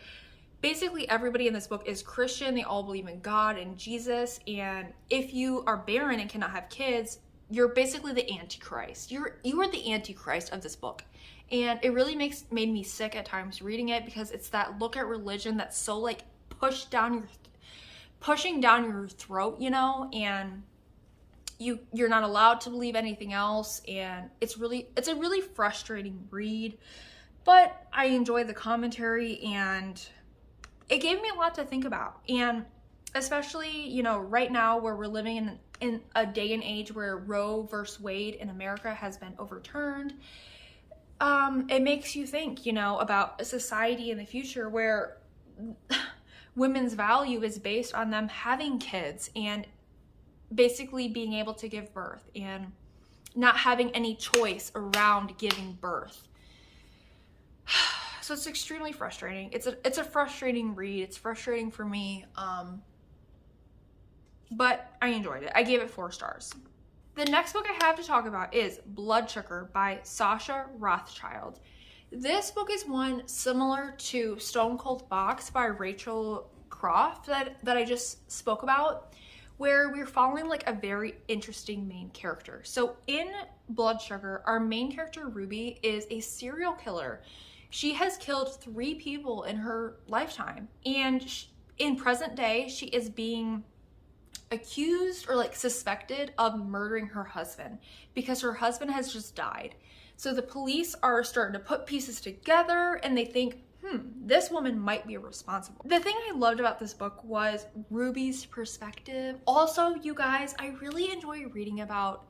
basically everybody in this book is Christian. They all believe in God and Jesus. And if you are barren and cannot have kids, you're basically the Antichrist. You are the Antichrist of this book. And it really made me sick at times reading it, because it's that look at religion that's so like pushing down your throat, you know, and you're not allowed to believe anything else. And it's a really frustrating read, but I enjoy the commentary and it gave me a lot to think about. And especially, you know, right now where we're living in a day and age where Roe versus Wade in America has been overturned, it makes you think, you know, about a society in the future where women's value is based on them having kids and basically being able to give birth and not having any choice around giving birth. So it's extremely frustrating. It's a frustrating read. It's frustrating for me, but I enjoyed it. I gave it 4 stars. The next book I have to talk about is Blood Sugar by Sasha Rothschild. This book is one similar to Stone Cold Box by Rachel Croft that I just spoke about, where we're following like a very interesting main character. So in Blood Sugar, our main character Ruby is a serial killer. She has killed 3 people in her lifetime, and in present day she is being accused or like suspected of murdering her husband because her husband has just died. So the police are starting to put pieces together and they think, this woman might be responsible. The thing I loved about this book was Ruby's perspective. Also, you guys, I really enjoy reading about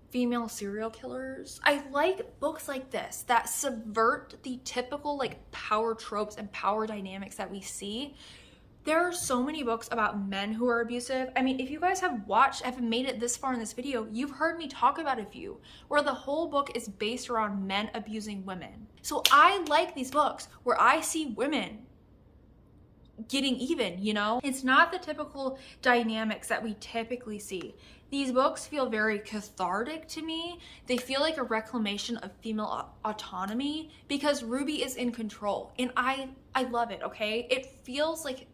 female serial killers. I like books like this that subvert the typical like power tropes and power dynamics that we see. There are so many books about men who are abusive. I mean, if you guys have made it this far in this video, you've heard me talk about a few where the whole book is based around men abusing women. So I like these books where I see women getting even, you know? It's not the typical dynamics that we typically see. These books feel very cathartic to me. They feel like a reclamation of female autonomy because Ruby is in control, and I love it, okay? It feels like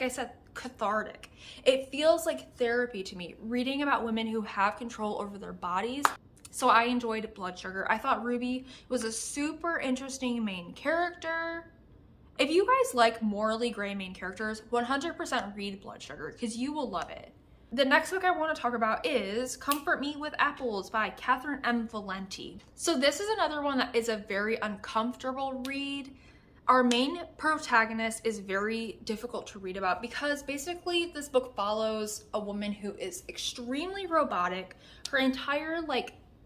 I said, cathartic. It feels like therapy to me, reading about women who have control over their bodies. So I enjoyed Blood Sugar. I thought Ruby was a super interesting main character. If you guys like morally gray main characters, 100% read Blood Sugar because you will love it. The next book I want to talk about is Comfort Me with Apples by Catherine M. Valenti. So this is another one that is a very uncomfortable read. Our main protagonist is very difficult to read about because basically this book follows a woman who is extremely robotic. Her entire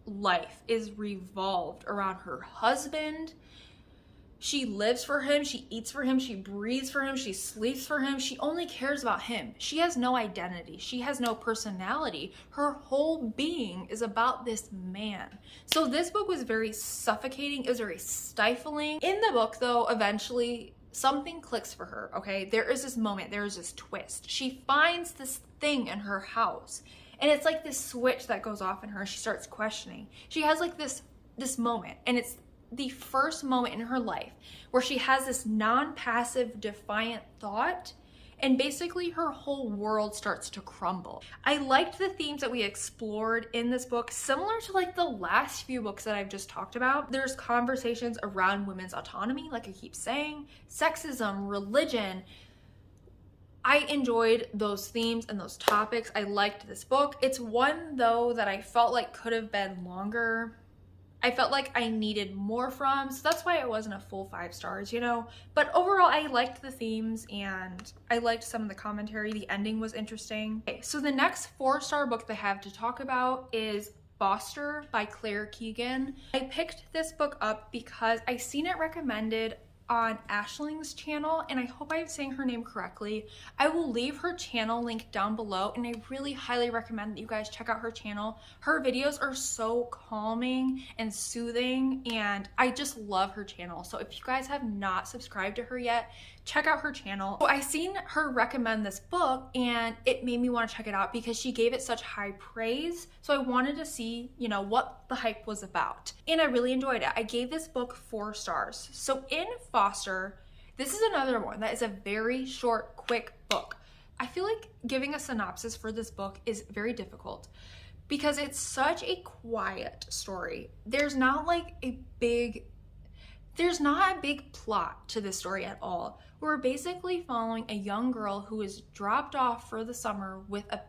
life is revolved around her husband. She lives for him, she eats for him, she breathes for him, she sleeps for him. She only cares about him. She has no identity. She has no personality. Her whole being is about this man. So this book was very suffocating. It was very stifling. In the book, though, eventually something clicks for her, okay? There is this moment, there is this twist. She finds this thing in her house, and it's like this switch that goes off in her. She starts questioning. She has like this moment, and it's the first moment in her life where she has this non-passive defiant thought, and basically her whole world starts to crumble. I liked the themes that we explored in this book, similar to like the last few books that I've just talked about. There's conversations around women's autonomy, like I keep saying, sexism, religion. I enjoyed those themes and those topics. I liked this book. It's one though that I felt like could have been longer. I felt like I needed more from, so that's why it wasn't a full 5 stars, you know? But overall, I liked the themes and I liked some of the commentary. The ending was interesting. Okay, so the next 4-star book that I have to talk about is Foster by Claire Keegan. I picked this book up because I seen it recommended on Ashling's channel, and I hope I'm saying her name correctly. I will leave her channel link down below, and I really highly recommend that you guys check out her channel. Her videos are so calming and soothing, and I just love her channel. So if you guys have not subscribed to her yet, check out her channel. So I seen her recommend this book, and it made me want to check it out because she gave it such high praise. So I wanted to see, you know, what the hype was about, and I really enjoyed it. I gave this book 4 stars. So in Foster, this is another one that is a very short, quick book. I feel like giving a synopsis for this book is very difficult because it's such a quiet story. There's not a big plot to this story at all. We're basically following a young girl who is dropped off for the summer with a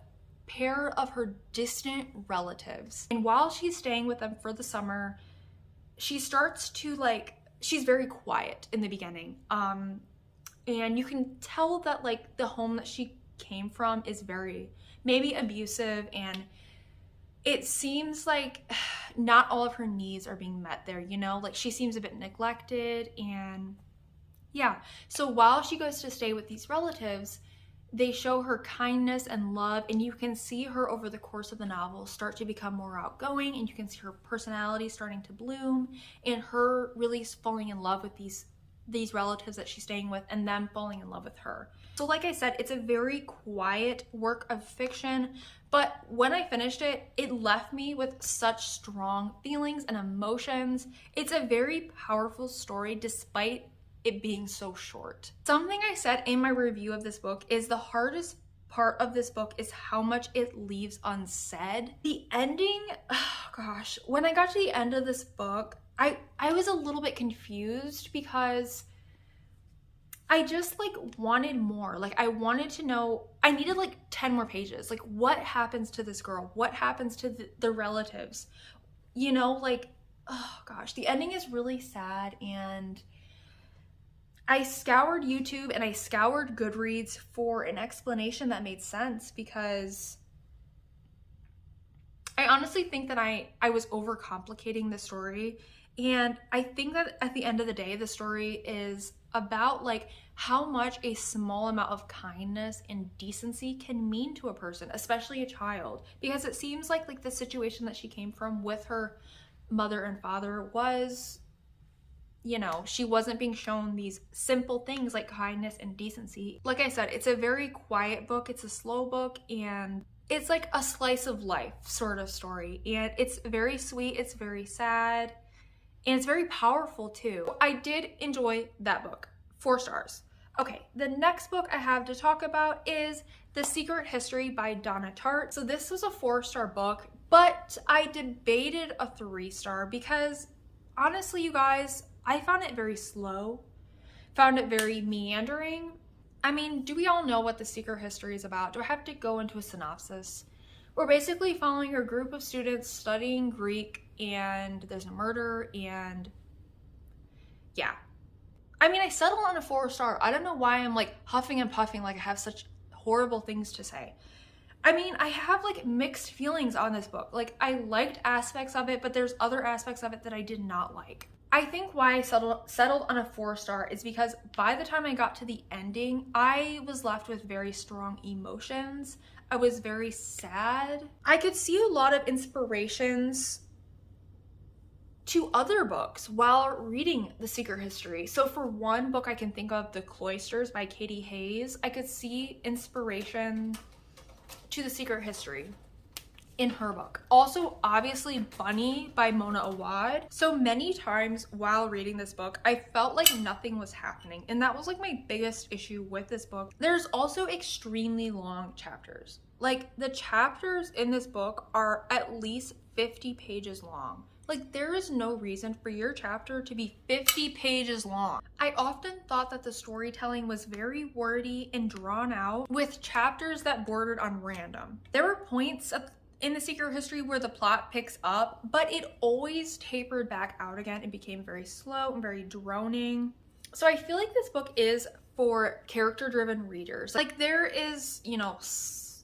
pair of her distant relatives. And while she's staying with them for the summer, she starts to she's very quiet in the beginning. And you can tell that the home that she came from is very maybe abusive, and it seems like not all of her needs are being met there, you know? She seems a bit neglected, and yeah. So while she goes to stay with these relatives, they show her kindness and love, and you can see her over the course of the novel start to become more outgoing, and you can see her personality starting to bloom, and her really falling in love with these relatives that she's staying with, and them falling in love with her. So like I said, it's a very quiet work of fiction, but when I finished it, it left me with such strong feelings and emotions. It's a very powerful story despite it being so short. Something I said in my review of this book is the hardest part of this book is how much it leaves unsaid. The ending, oh gosh, when I got to the end of this book, I was a little bit confused because I just wanted more. I wanted to know, I needed 10 more pages. What happens to this girl? What happens to the relatives? You know, oh gosh, the ending is really sad, and I scoured YouTube and I scoured Goodreads for an explanation that made sense, because I honestly think that I was overcomplicating the story. And I think that at the end of the day, the story is about how much a small amount of kindness and decency can mean to a person, especially a child. Because it seems like the situation that she came from with her mother and father was, you know, she wasn't being shown these simple things like kindness and decency. Like I said, it's a very quiet book. It's a slow book, and it's like a slice of life sort of story. And it's very sweet. It's very sad. And it's very powerful too. I did enjoy that book. 4 stars. Okay, the next book I have to talk about is The Secret History by Donna Tartt. So this was a 4-star book, but I debated a 3-star because honestly, you guys, I found it very slow, found it very meandering. I mean, do we all know what The Secret History is about? Do I have to go into a synopsis? We're basically following a group of students studying Greek, and there's a murder, and yeah. I mean, I settled on a 4-star. I don't know why I'm huffing and puffing I have such horrible things to say. I mean, I have mixed feelings on this book. I liked aspects of it, but there's other aspects of it that I did not like. I think why I settled on a 4-star is because by the time I got to the ending, I was left with very strong emotions. I was very sad. I could see a lot of inspirations to other books while reading The Secret History. So for one book I can think of, The Cloisters by Katie Hayes, I could see inspiration to The Secret History in her book. Also, obviously, Bunny by Mona Awad. So many times while reading this book, I felt like nothing was happening, and that was my biggest issue with this book. There's also extremely long chapters. The chapters in this book are at least 50 pages long. There is no reason for your chapter to be 50 pages long. I often thought that the storytelling was very wordy and drawn out, with chapters that bordered on random. There were points in The Secret History where the plot picks up, but it always tapered back out again and became very slow and very droning. So I feel like this book is for character-driven readers. There is, you know,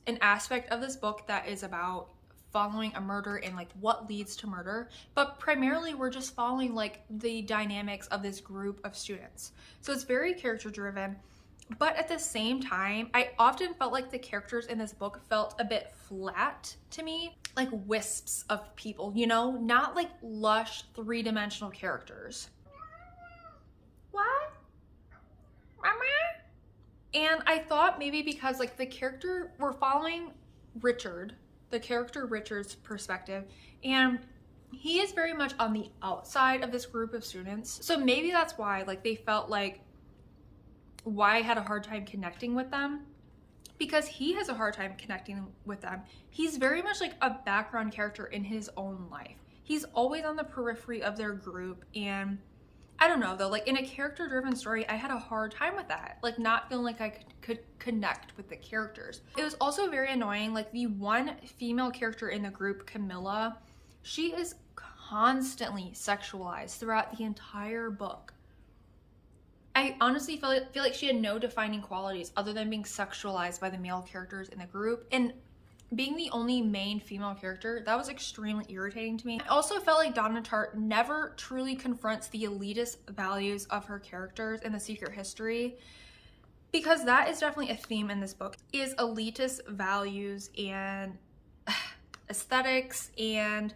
an aspect of this book that is about following a murder and like what leads to murder, but primarily we're just following like the dynamics of this group of students. So it's very character driven, but at the same time, I often felt like the characters in this book felt a bit flat to me, like wisps of people, you know, not like lush three-dimensional characters. What? Mama? And I thought maybe because like the character, we're following Richard, the character Richard's perspective, and he is very much on the outside of this group of students. So maybe that's why like they felt like why I had a hard time connecting with them, because he has a hard time connecting with them. He's very much like a background character in his own life. He's always on the periphery of their group, and I don't know though, like in a character driven story, I had a hard time with that, like not feeling like I could connect with the characters. It was also very annoying, like the one female character in the group, Camilla, she is constantly sexualized throughout the entire book. I honestly feel like she had no defining qualities other than being sexualized by the male characters in the group, and being the only main female character, that was extremely irritating to me. I also felt like Donna Tartt never truly confronts the elitist values of her characters in The Secret History, because that is definitely a theme in this book, is elitist values and aesthetics, and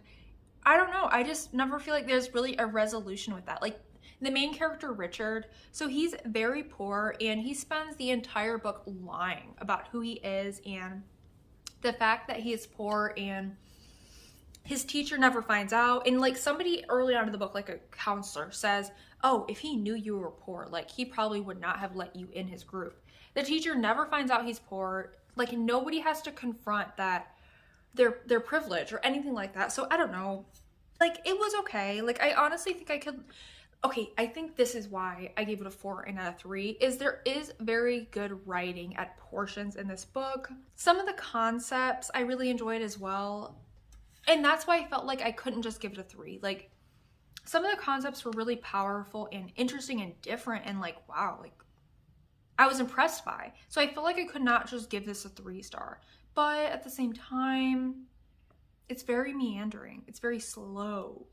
I don't know, I just never feel like there's really a resolution with that. Like the main character, Richard, so he's very poor and he spends the entire book lying about who he is and the fact that he is poor, and his teacher never finds out. And like somebody early on in the book, like a counselor, says, oh, if he knew you were poor, like he probably would not have let you in his group. The teacher never finds out he's poor. Like nobody has to confront that their privilege or anything like that. So I don't know, like it was okay. Like I honestly think I could, okay, I think this is why I gave it a 4 out of 3, is there is very good writing at portions in this book. Some of the concepts I really enjoyed as well. And that's why I felt like I couldn't just give it a 3. Like some of the concepts were really powerful and interesting and different, and like, wow, like I was impressed by. So I feel like I could not just give this a 3-star. But at the same time, it's very meandering. It's very slow.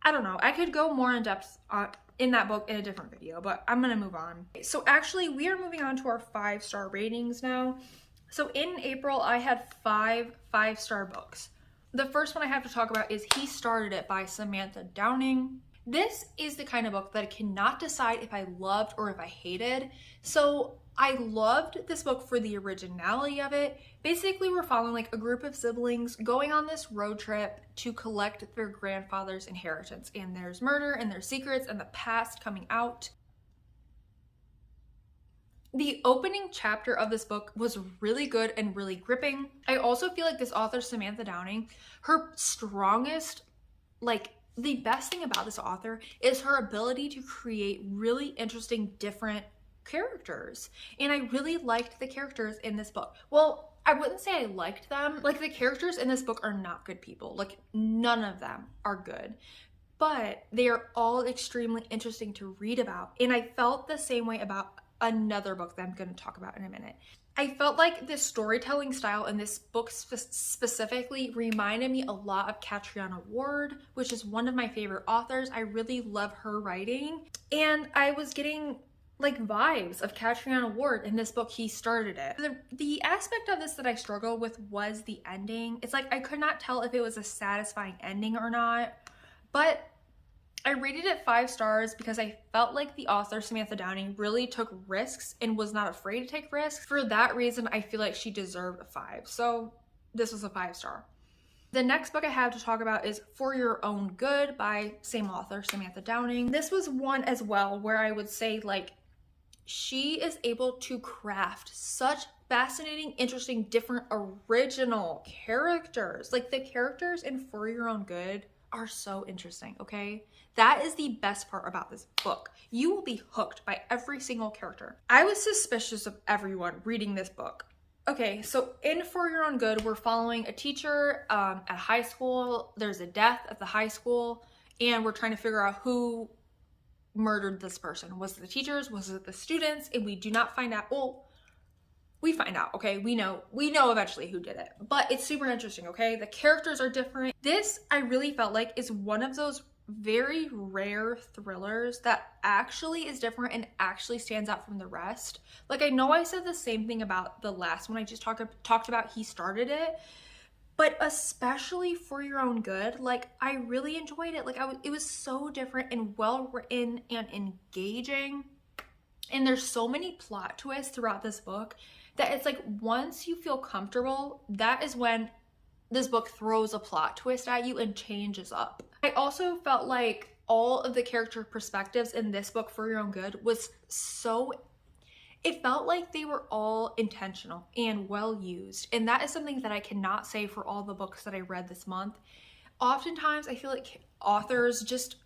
I don't know, I could go more in depth in that book in a different video, but I'm gonna move on. So actually we are moving on to our 5-star ratings now. So in April, I had 5 5-star books. The first one I have to talk about is He Started It by Samantha Downing. This is the kind of book that I cannot decide if I loved or if I hated. So I loved this book for the originality of it. Basically, we're following like a group of siblings going on this road trip to collect their grandfather's inheritance, and there's murder and there's secrets and the past coming out. The opening chapter of this book was really good and really gripping. I also feel like this author, Samantha Downing, her strongest, like the best thing about this author is her ability to create really interesting, different characters. And I really liked the characters in this book. Well, I wouldn't say I liked them. Like the characters in this book are not good people. Like none of them are good. But they are all extremely interesting to read about. And I felt the same way about another book that I'm going to talk about in a minute. I felt like the storytelling style in this book specifically reminded me a lot of Catriona Ward, which is one of my favorite authors. I really love her writing. And I was getting like vibes of Catriona Ward in this book, He Started It. The aspect of this that I struggled with was the ending. It's like I could not tell if it was a satisfying ending or not, but I rated it 5 stars because I felt like the author, Samantha Downing, really took risks and was not afraid to take risks. For that reason, I feel like she deserved a 5. So this was a 5-star. The next book I have to talk about is For Your Own Good by same author, Samantha Downing. This was one as well where I would say like she is able to craft such fascinating, interesting, different, original characters. Like the characters in For Your Own Good are so interesting, okay? That is the best part about this book. You will be hooked by every single character. I was suspicious of everyone reading this book. Okay, so in For Your Own Good, we're following a teacher at high school. There's a death at the high school, and we're trying to figure out who murdered this person. Was it the teachers? Was it the students? And we do not find out. Well, We find out, okay? We know eventually who did it, but it's super interesting, okay? The characters are different. This, I really felt like, is one of those very rare thrillers that actually is different and actually stands out from the rest. Like, I know I said the same thing about the last one I just talked about, He Started It, but especially For Your Own Good, like, I really enjoyed it. Like, it was so different and well written and engaging. And there's so many plot twists throughout this book that it's like, once you feel comfortable, that is when this book throws a plot twist at you and changes up. I also felt like all of the character perspectives in this book, For Your Own Good, was so, it felt like they were all intentional and well used. And that is something that I cannot say for all the books that I read this month. Oftentimes I feel like authors just,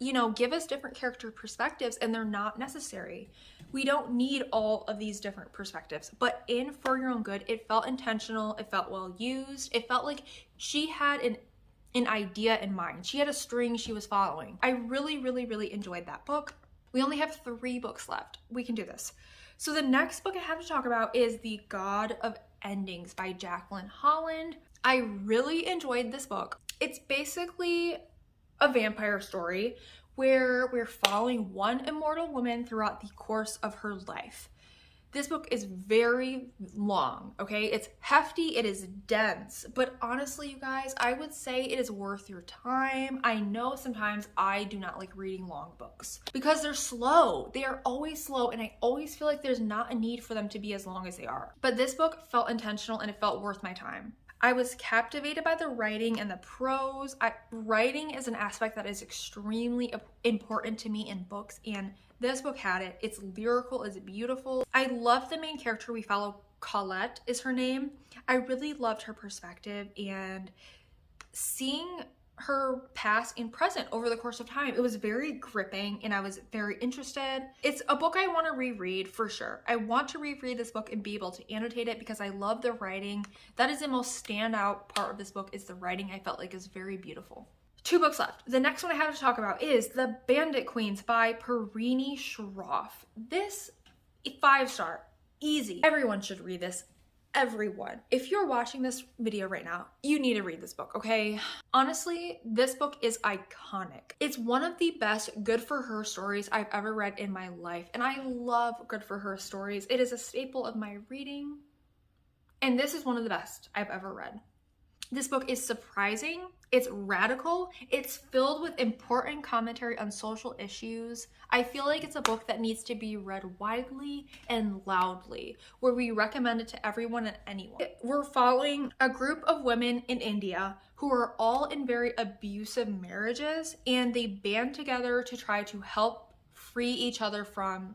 you know, give us different character perspectives and they're not necessary. We don't need all of these different perspectives, but in For Your Own Good, it felt intentional, it felt well used, it felt like she had an idea in mind. She had a string she was following. I really, really, really enjoyed that book. We only have 3 books left. We can do this. So the next book I have to talk about is The God of Endings by Jacqueline Holland. I really enjoyed this book. It's basically a vampire story where we're following one immortal woman throughout the course of her life. This book is very long, okay? It's hefty, it is dense, but honestly, you guys, I would say it is worth your time. I know sometimes I do not like reading long books because they're slow. They are always slow, and I always feel like there's not a need for them to be as long as they are. But this book felt intentional and it felt worth my time. I was captivated by the writing and the prose. Writing is an aspect that is extremely important to me in books, and this book had it. It's lyrical, it's beautiful. I love the main character we follow. Colette is her name. I really loved her perspective and seeing her past and present over the course of time. It was very gripping and I was very interested. It's a book I want to reread for sure. I want to reread this book and be able to annotate it because I love the writing. That is the most standout part of this book, is the writing. I felt like is very beautiful. 2 books left. The next one I have to talk about is The Bandit Queens by Perini Shroff. This, 5-star, easy. Everyone should read this. Everyone. If you're watching this video right now, you need to read this book, okay? Honestly, this book is iconic. It's one of the best good for her stories I've ever read in my life, and I love good for her stories. It is a staple of my reading, and this is one of the best I've ever read. This book is surprising, it's radical, it's filled with important commentary on social issues. I feel like it's a book that needs to be read widely and loudly, where we recommend it to everyone and anyone. We're following a group of women in India who are all in very abusive marriages, and they band together to try to help free each other from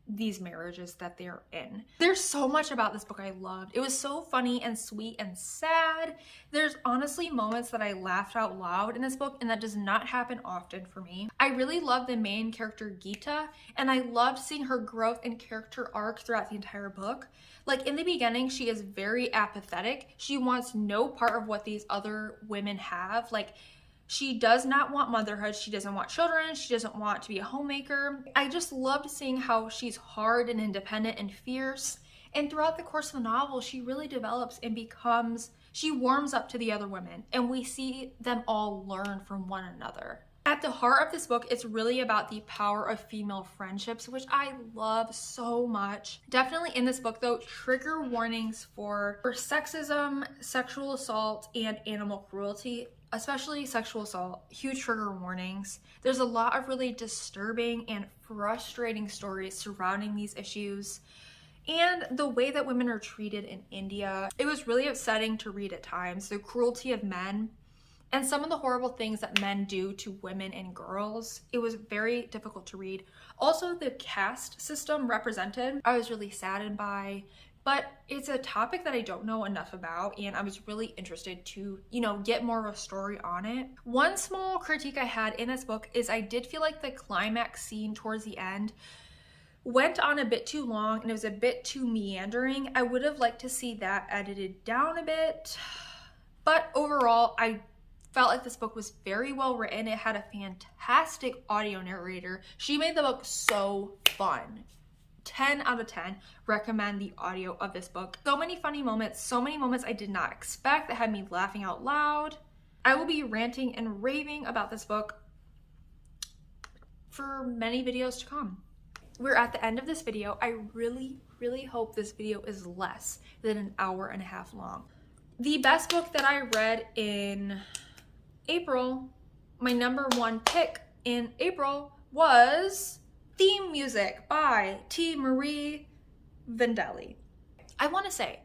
these marriages that they're in. There's so much about this book I loved. It was so funny and sweet and sad. There's honestly moments that I laughed out loud in this book, and that does not happen often for me. I really love the main character 𝚲𝚃, and I loved seeing her growth and character arc throughout the entire book. Like, in the beginning, she is very apathetic. She wants no part of what these other women have. Like, she does not want motherhood, she doesn't want children, she doesn't want to be a homemaker. I just loved seeing how she's hard and independent and fierce. And throughout the course of the novel, she really develops and she warms up to the other women, and we see them all learn from one another. At the heart of this book, it's really about the power of female friendships, which I love so much. Definitely in this book though, trigger warnings for sexism, sexual assault, and animal cruelty. Especially sexual assault, huge trigger warnings. There's a lot of really disturbing and frustrating stories surrounding these issues and the way that women are treated in India. It was really upsetting to read at times. The cruelty of men and some of the horrible things that men do to women and girls. It was very difficult to read. Also, the caste system represented, I was really saddened by. But it's a topic that I don't know enough about, and I was really interested to, get more of a story on it. One small critique I had in this book is I did feel like the climax scene towards the end went on a bit too long and it was a bit too meandering. I would have liked to see that edited down a bit. But overall, I felt like this book was very well written. It had a fantastic audio narrator. She made the book so fun. 10 out of 10 recommend the audio of this book. So many funny moments, so many moments I did not expect that had me laughing out loud. I will be ranting and raving about this book for many videos to come. We're at the end of this video. I really hope this video is less than an hour and a half long. The best book that I read in April, my number one pick in April, was Theme Music by 𝚲𝚾𝙽𝙽𝙴𝙲𝚃. I want to say,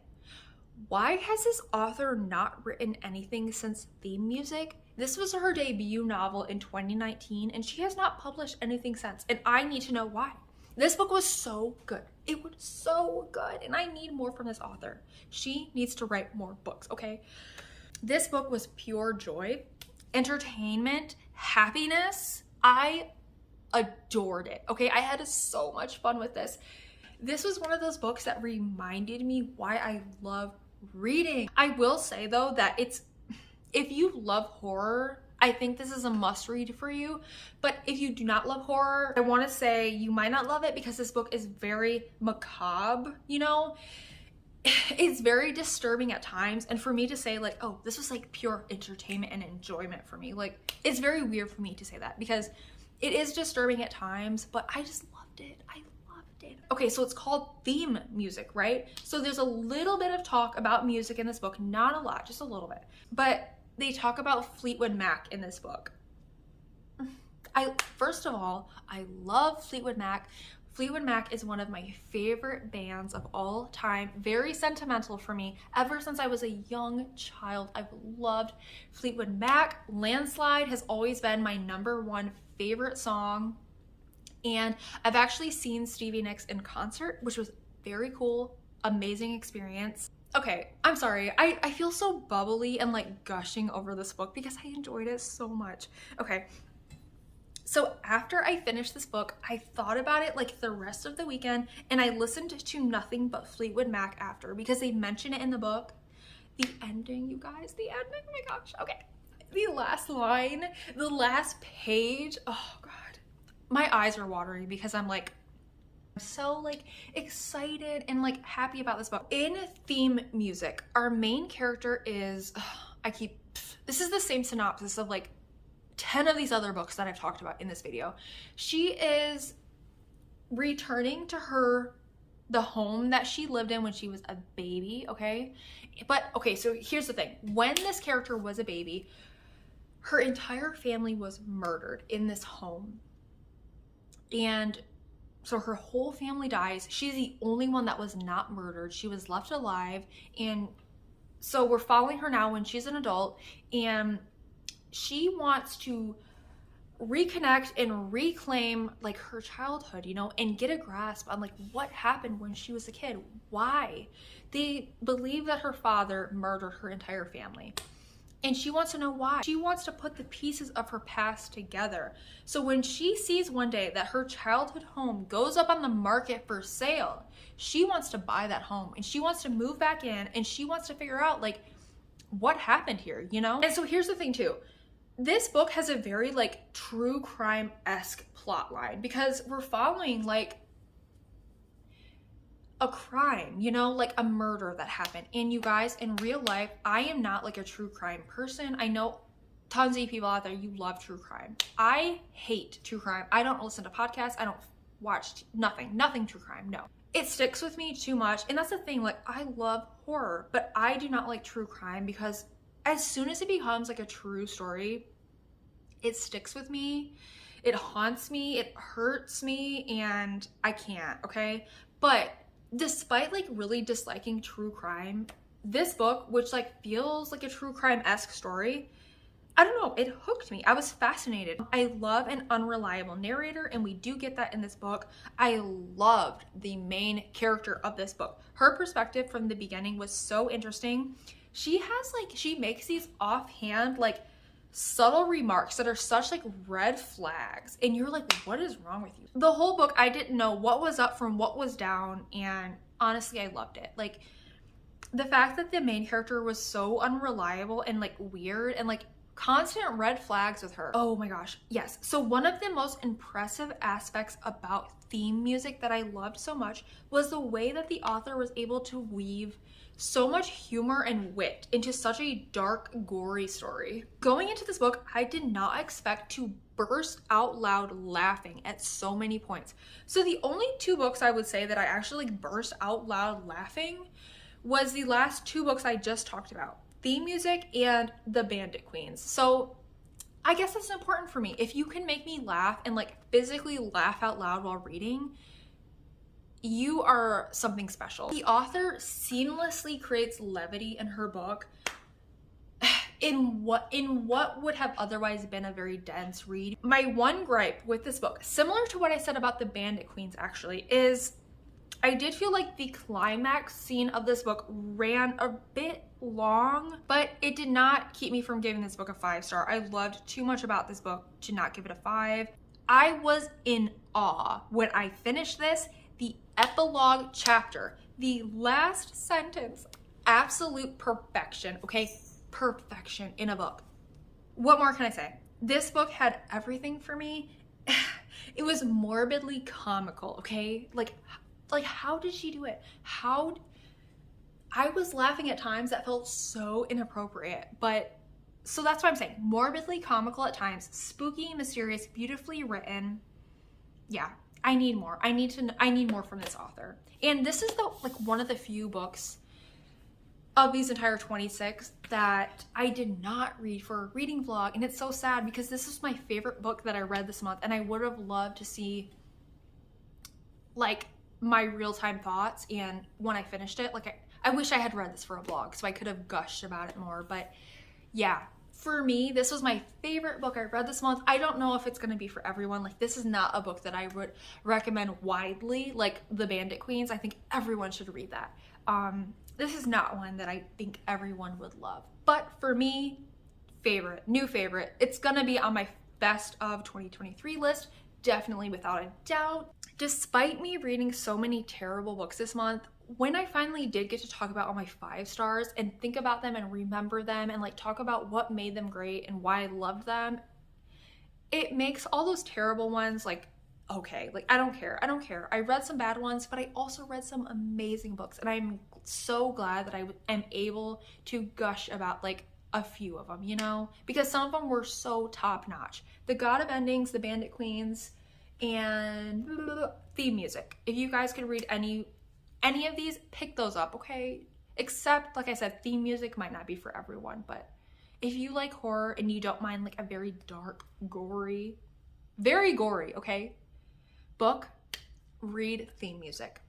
why has this author not written anything since Theme Music? This was her debut novel in 2019, and she has not published anything since, and I need to know why. This book was so good. It was so good, and I need more from this author. She needs to write more books, okay? This book was pure joy, entertainment, happiness. I adored it, okay? I had so much fun with this. This was one of those books that reminded me why I love reading. I will say though that if you love horror, I think this is a must read for you. But if you do not love horror, I want to say you might not love it because this book is very macabre, you know? It's very disturbing at times, and for me to say like, oh, this was like pure entertainment and enjoyment for me, like, it's very weird for me to say that because it is disturbing at times, but I just loved it. I loved it. Okay, so it's called Theme Music, right? So there's a little bit of talk about music in this book, not a lot, just a little bit, but they talk about Fleetwood Mac in this book. First of all, I love Fleetwood Mac. Fleetwood Mac is one of my favorite bands of all time. Very sentimental for me. Ever since I was a young child, I've loved Fleetwood Mac. Landslide has always been my number one favorite song. And I've actually seen Stevie Nicks in concert, which was very cool, amazing experience. Okay, I'm sorry. I feel so bubbly and like gushing over this book because I enjoyed it so much. Okay. So after I finished this book, I thought about it like the rest of the weekend, and I listened to nothing but Fleetwood Mac after because they mention it in the book. The ending, you guys, the ending, oh my gosh. Okay, the last line, the last page, oh God. My eyes are watering because I'm like, so like excited and like happy about this book. In Theme Music, our main character is, this is the same synopsis of like 10 of these other books that I've talked about in this video. She is returning to the home that she lived in when she was a baby, okay? But okay, so here's the thing. When this character was a baby, her entire family was murdered in this home. And so her whole family dies. She's the only one that was not murdered. She was left alive. And so we're following her now when she's an adult, and she wants to reconnect and reclaim like her childhood, you know, and get a grasp on like what happened when she was a kid. Why? They believe that her father murdered her entire family, and she wants to know why. She wants to put the pieces of her past together. So when she sees one day that her childhood home goes up on the market for sale, she wants to buy that home, and she wants to move back in, and she wants to figure out like what happened here, you know? And so here's the thing too. This book has a very like true crime-esque plot line because we're following like a crime, you know, like a murder that happened. And you guys, in real life, I am not like a true crime person. I know tons of people out there, you love true crime. I hate true crime. I don't listen to podcasts. I don't watch nothing true crime, no. It sticks with me too much. And that's the thing, like I love horror, but I do not like true crime because as soon as it becomes like a true story, it sticks with me, it haunts me, it hurts me, and I can't, okay? But despite like really disliking true crime, this book, which like feels like a true crime-esque story, I don't know, it hooked me. I was fascinated. I love an unreliable narrator, and we do get that in this book. I loved the main character of this book. Her perspective from the beginning was so interesting. She makes these offhand, like subtle remarks that are such like red flags, and you're like, what is wrong with you? The whole book, I didn't know what was up from what was down, and honestly, I loved it. Like the fact that the main character was so unreliable and like weird and like constant red flags with her. Oh my gosh, yes. So one of the most impressive aspects about theme music that I loved so much was the way that the author was able to weave so much humor and wit into such a dark, gory story. Going into this book, I did not expect to burst out loud laughing at so many points. So the only two books I would say that I actually burst out loud laughing was the last two books I just talked about, Theme Music and The Bandit Queens. So I guess that's important for me. If you can make me laugh and like physically laugh out loud while reading, you are something special. The author seamlessly creates levity in her book in what would have otherwise been a very dense read. My one gripe with this book, similar to what I said about The Bandit Queens actually, is I did feel like the climax scene of this book ran a bit long, but it did not keep me from giving this book a 5-star. I loved too much about this book to not give it a 5. I was in awe when I finished this. The epilogue chapter, the last sentence, absolute perfection, okay? Perfection in a book. What more can I say? This book had everything for me. It was morbidly comical, okay? Like how did she do it? I was laughing at times that felt so inappropriate, but so that's what I'm saying. Morbidly comical at times, spooky, mysterious, beautifully written. Yeah, I need more. I need more from this author. And this is one of the few books of these entire 26 that I did not read for a reading vlog, and it's so sad because this is my favorite book that I read this month, and I would have loved to see like my real-time thoughts. And when I finished it, like I wish I had read this for a vlog so I could have gushed about it more. But yeah, for me, this was my favorite book I read this month. I don't know if it's gonna be for everyone. Like, this is not a book that I would recommend widely, like The Bandit Queens. I think everyone should read that. This is not one that I think everyone would love. But for me, new favorite. It's gonna be on my best of 2023 list, definitely without a doubt. Despite me reading so many terrible books this month, when I finally did get to talk about all my 5 stars and think about them and remember them and like talk about what made them great and why I loved them, it makes all those terrible ones like, okay, like I don't care. I read some bad ones, but I also read some amazing books, and I'm so glad that I am able to gush about like a few of them, you know, because some of them were so top notch. The God of Endings, The Bandit Queens, and Theme Music. If you guys could read any of these, pick those up, okay? Except, like I said, Theme Music might not be for everyone, but if you like horror and you don't mind like a very dark, gory, very gory, okay, book, read Theme Music.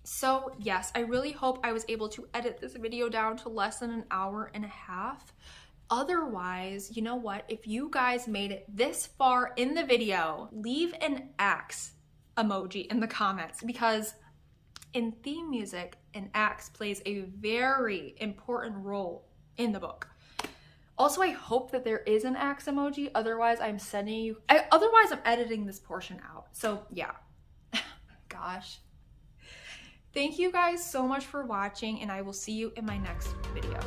So yes, I really hope I was able to edit this video down to less than an hour and a half. Otherwise, you know what? If you guys made it this far in the video, leave an axe emoji in the comments, because in Theme Music, an axe plays a very important role in the book. Also, I hope that there is an axe emoji. Otherwise, I'm editing this portion out. So yeah, gosh. Thank you guys so much for watching, and I will see you in my next video.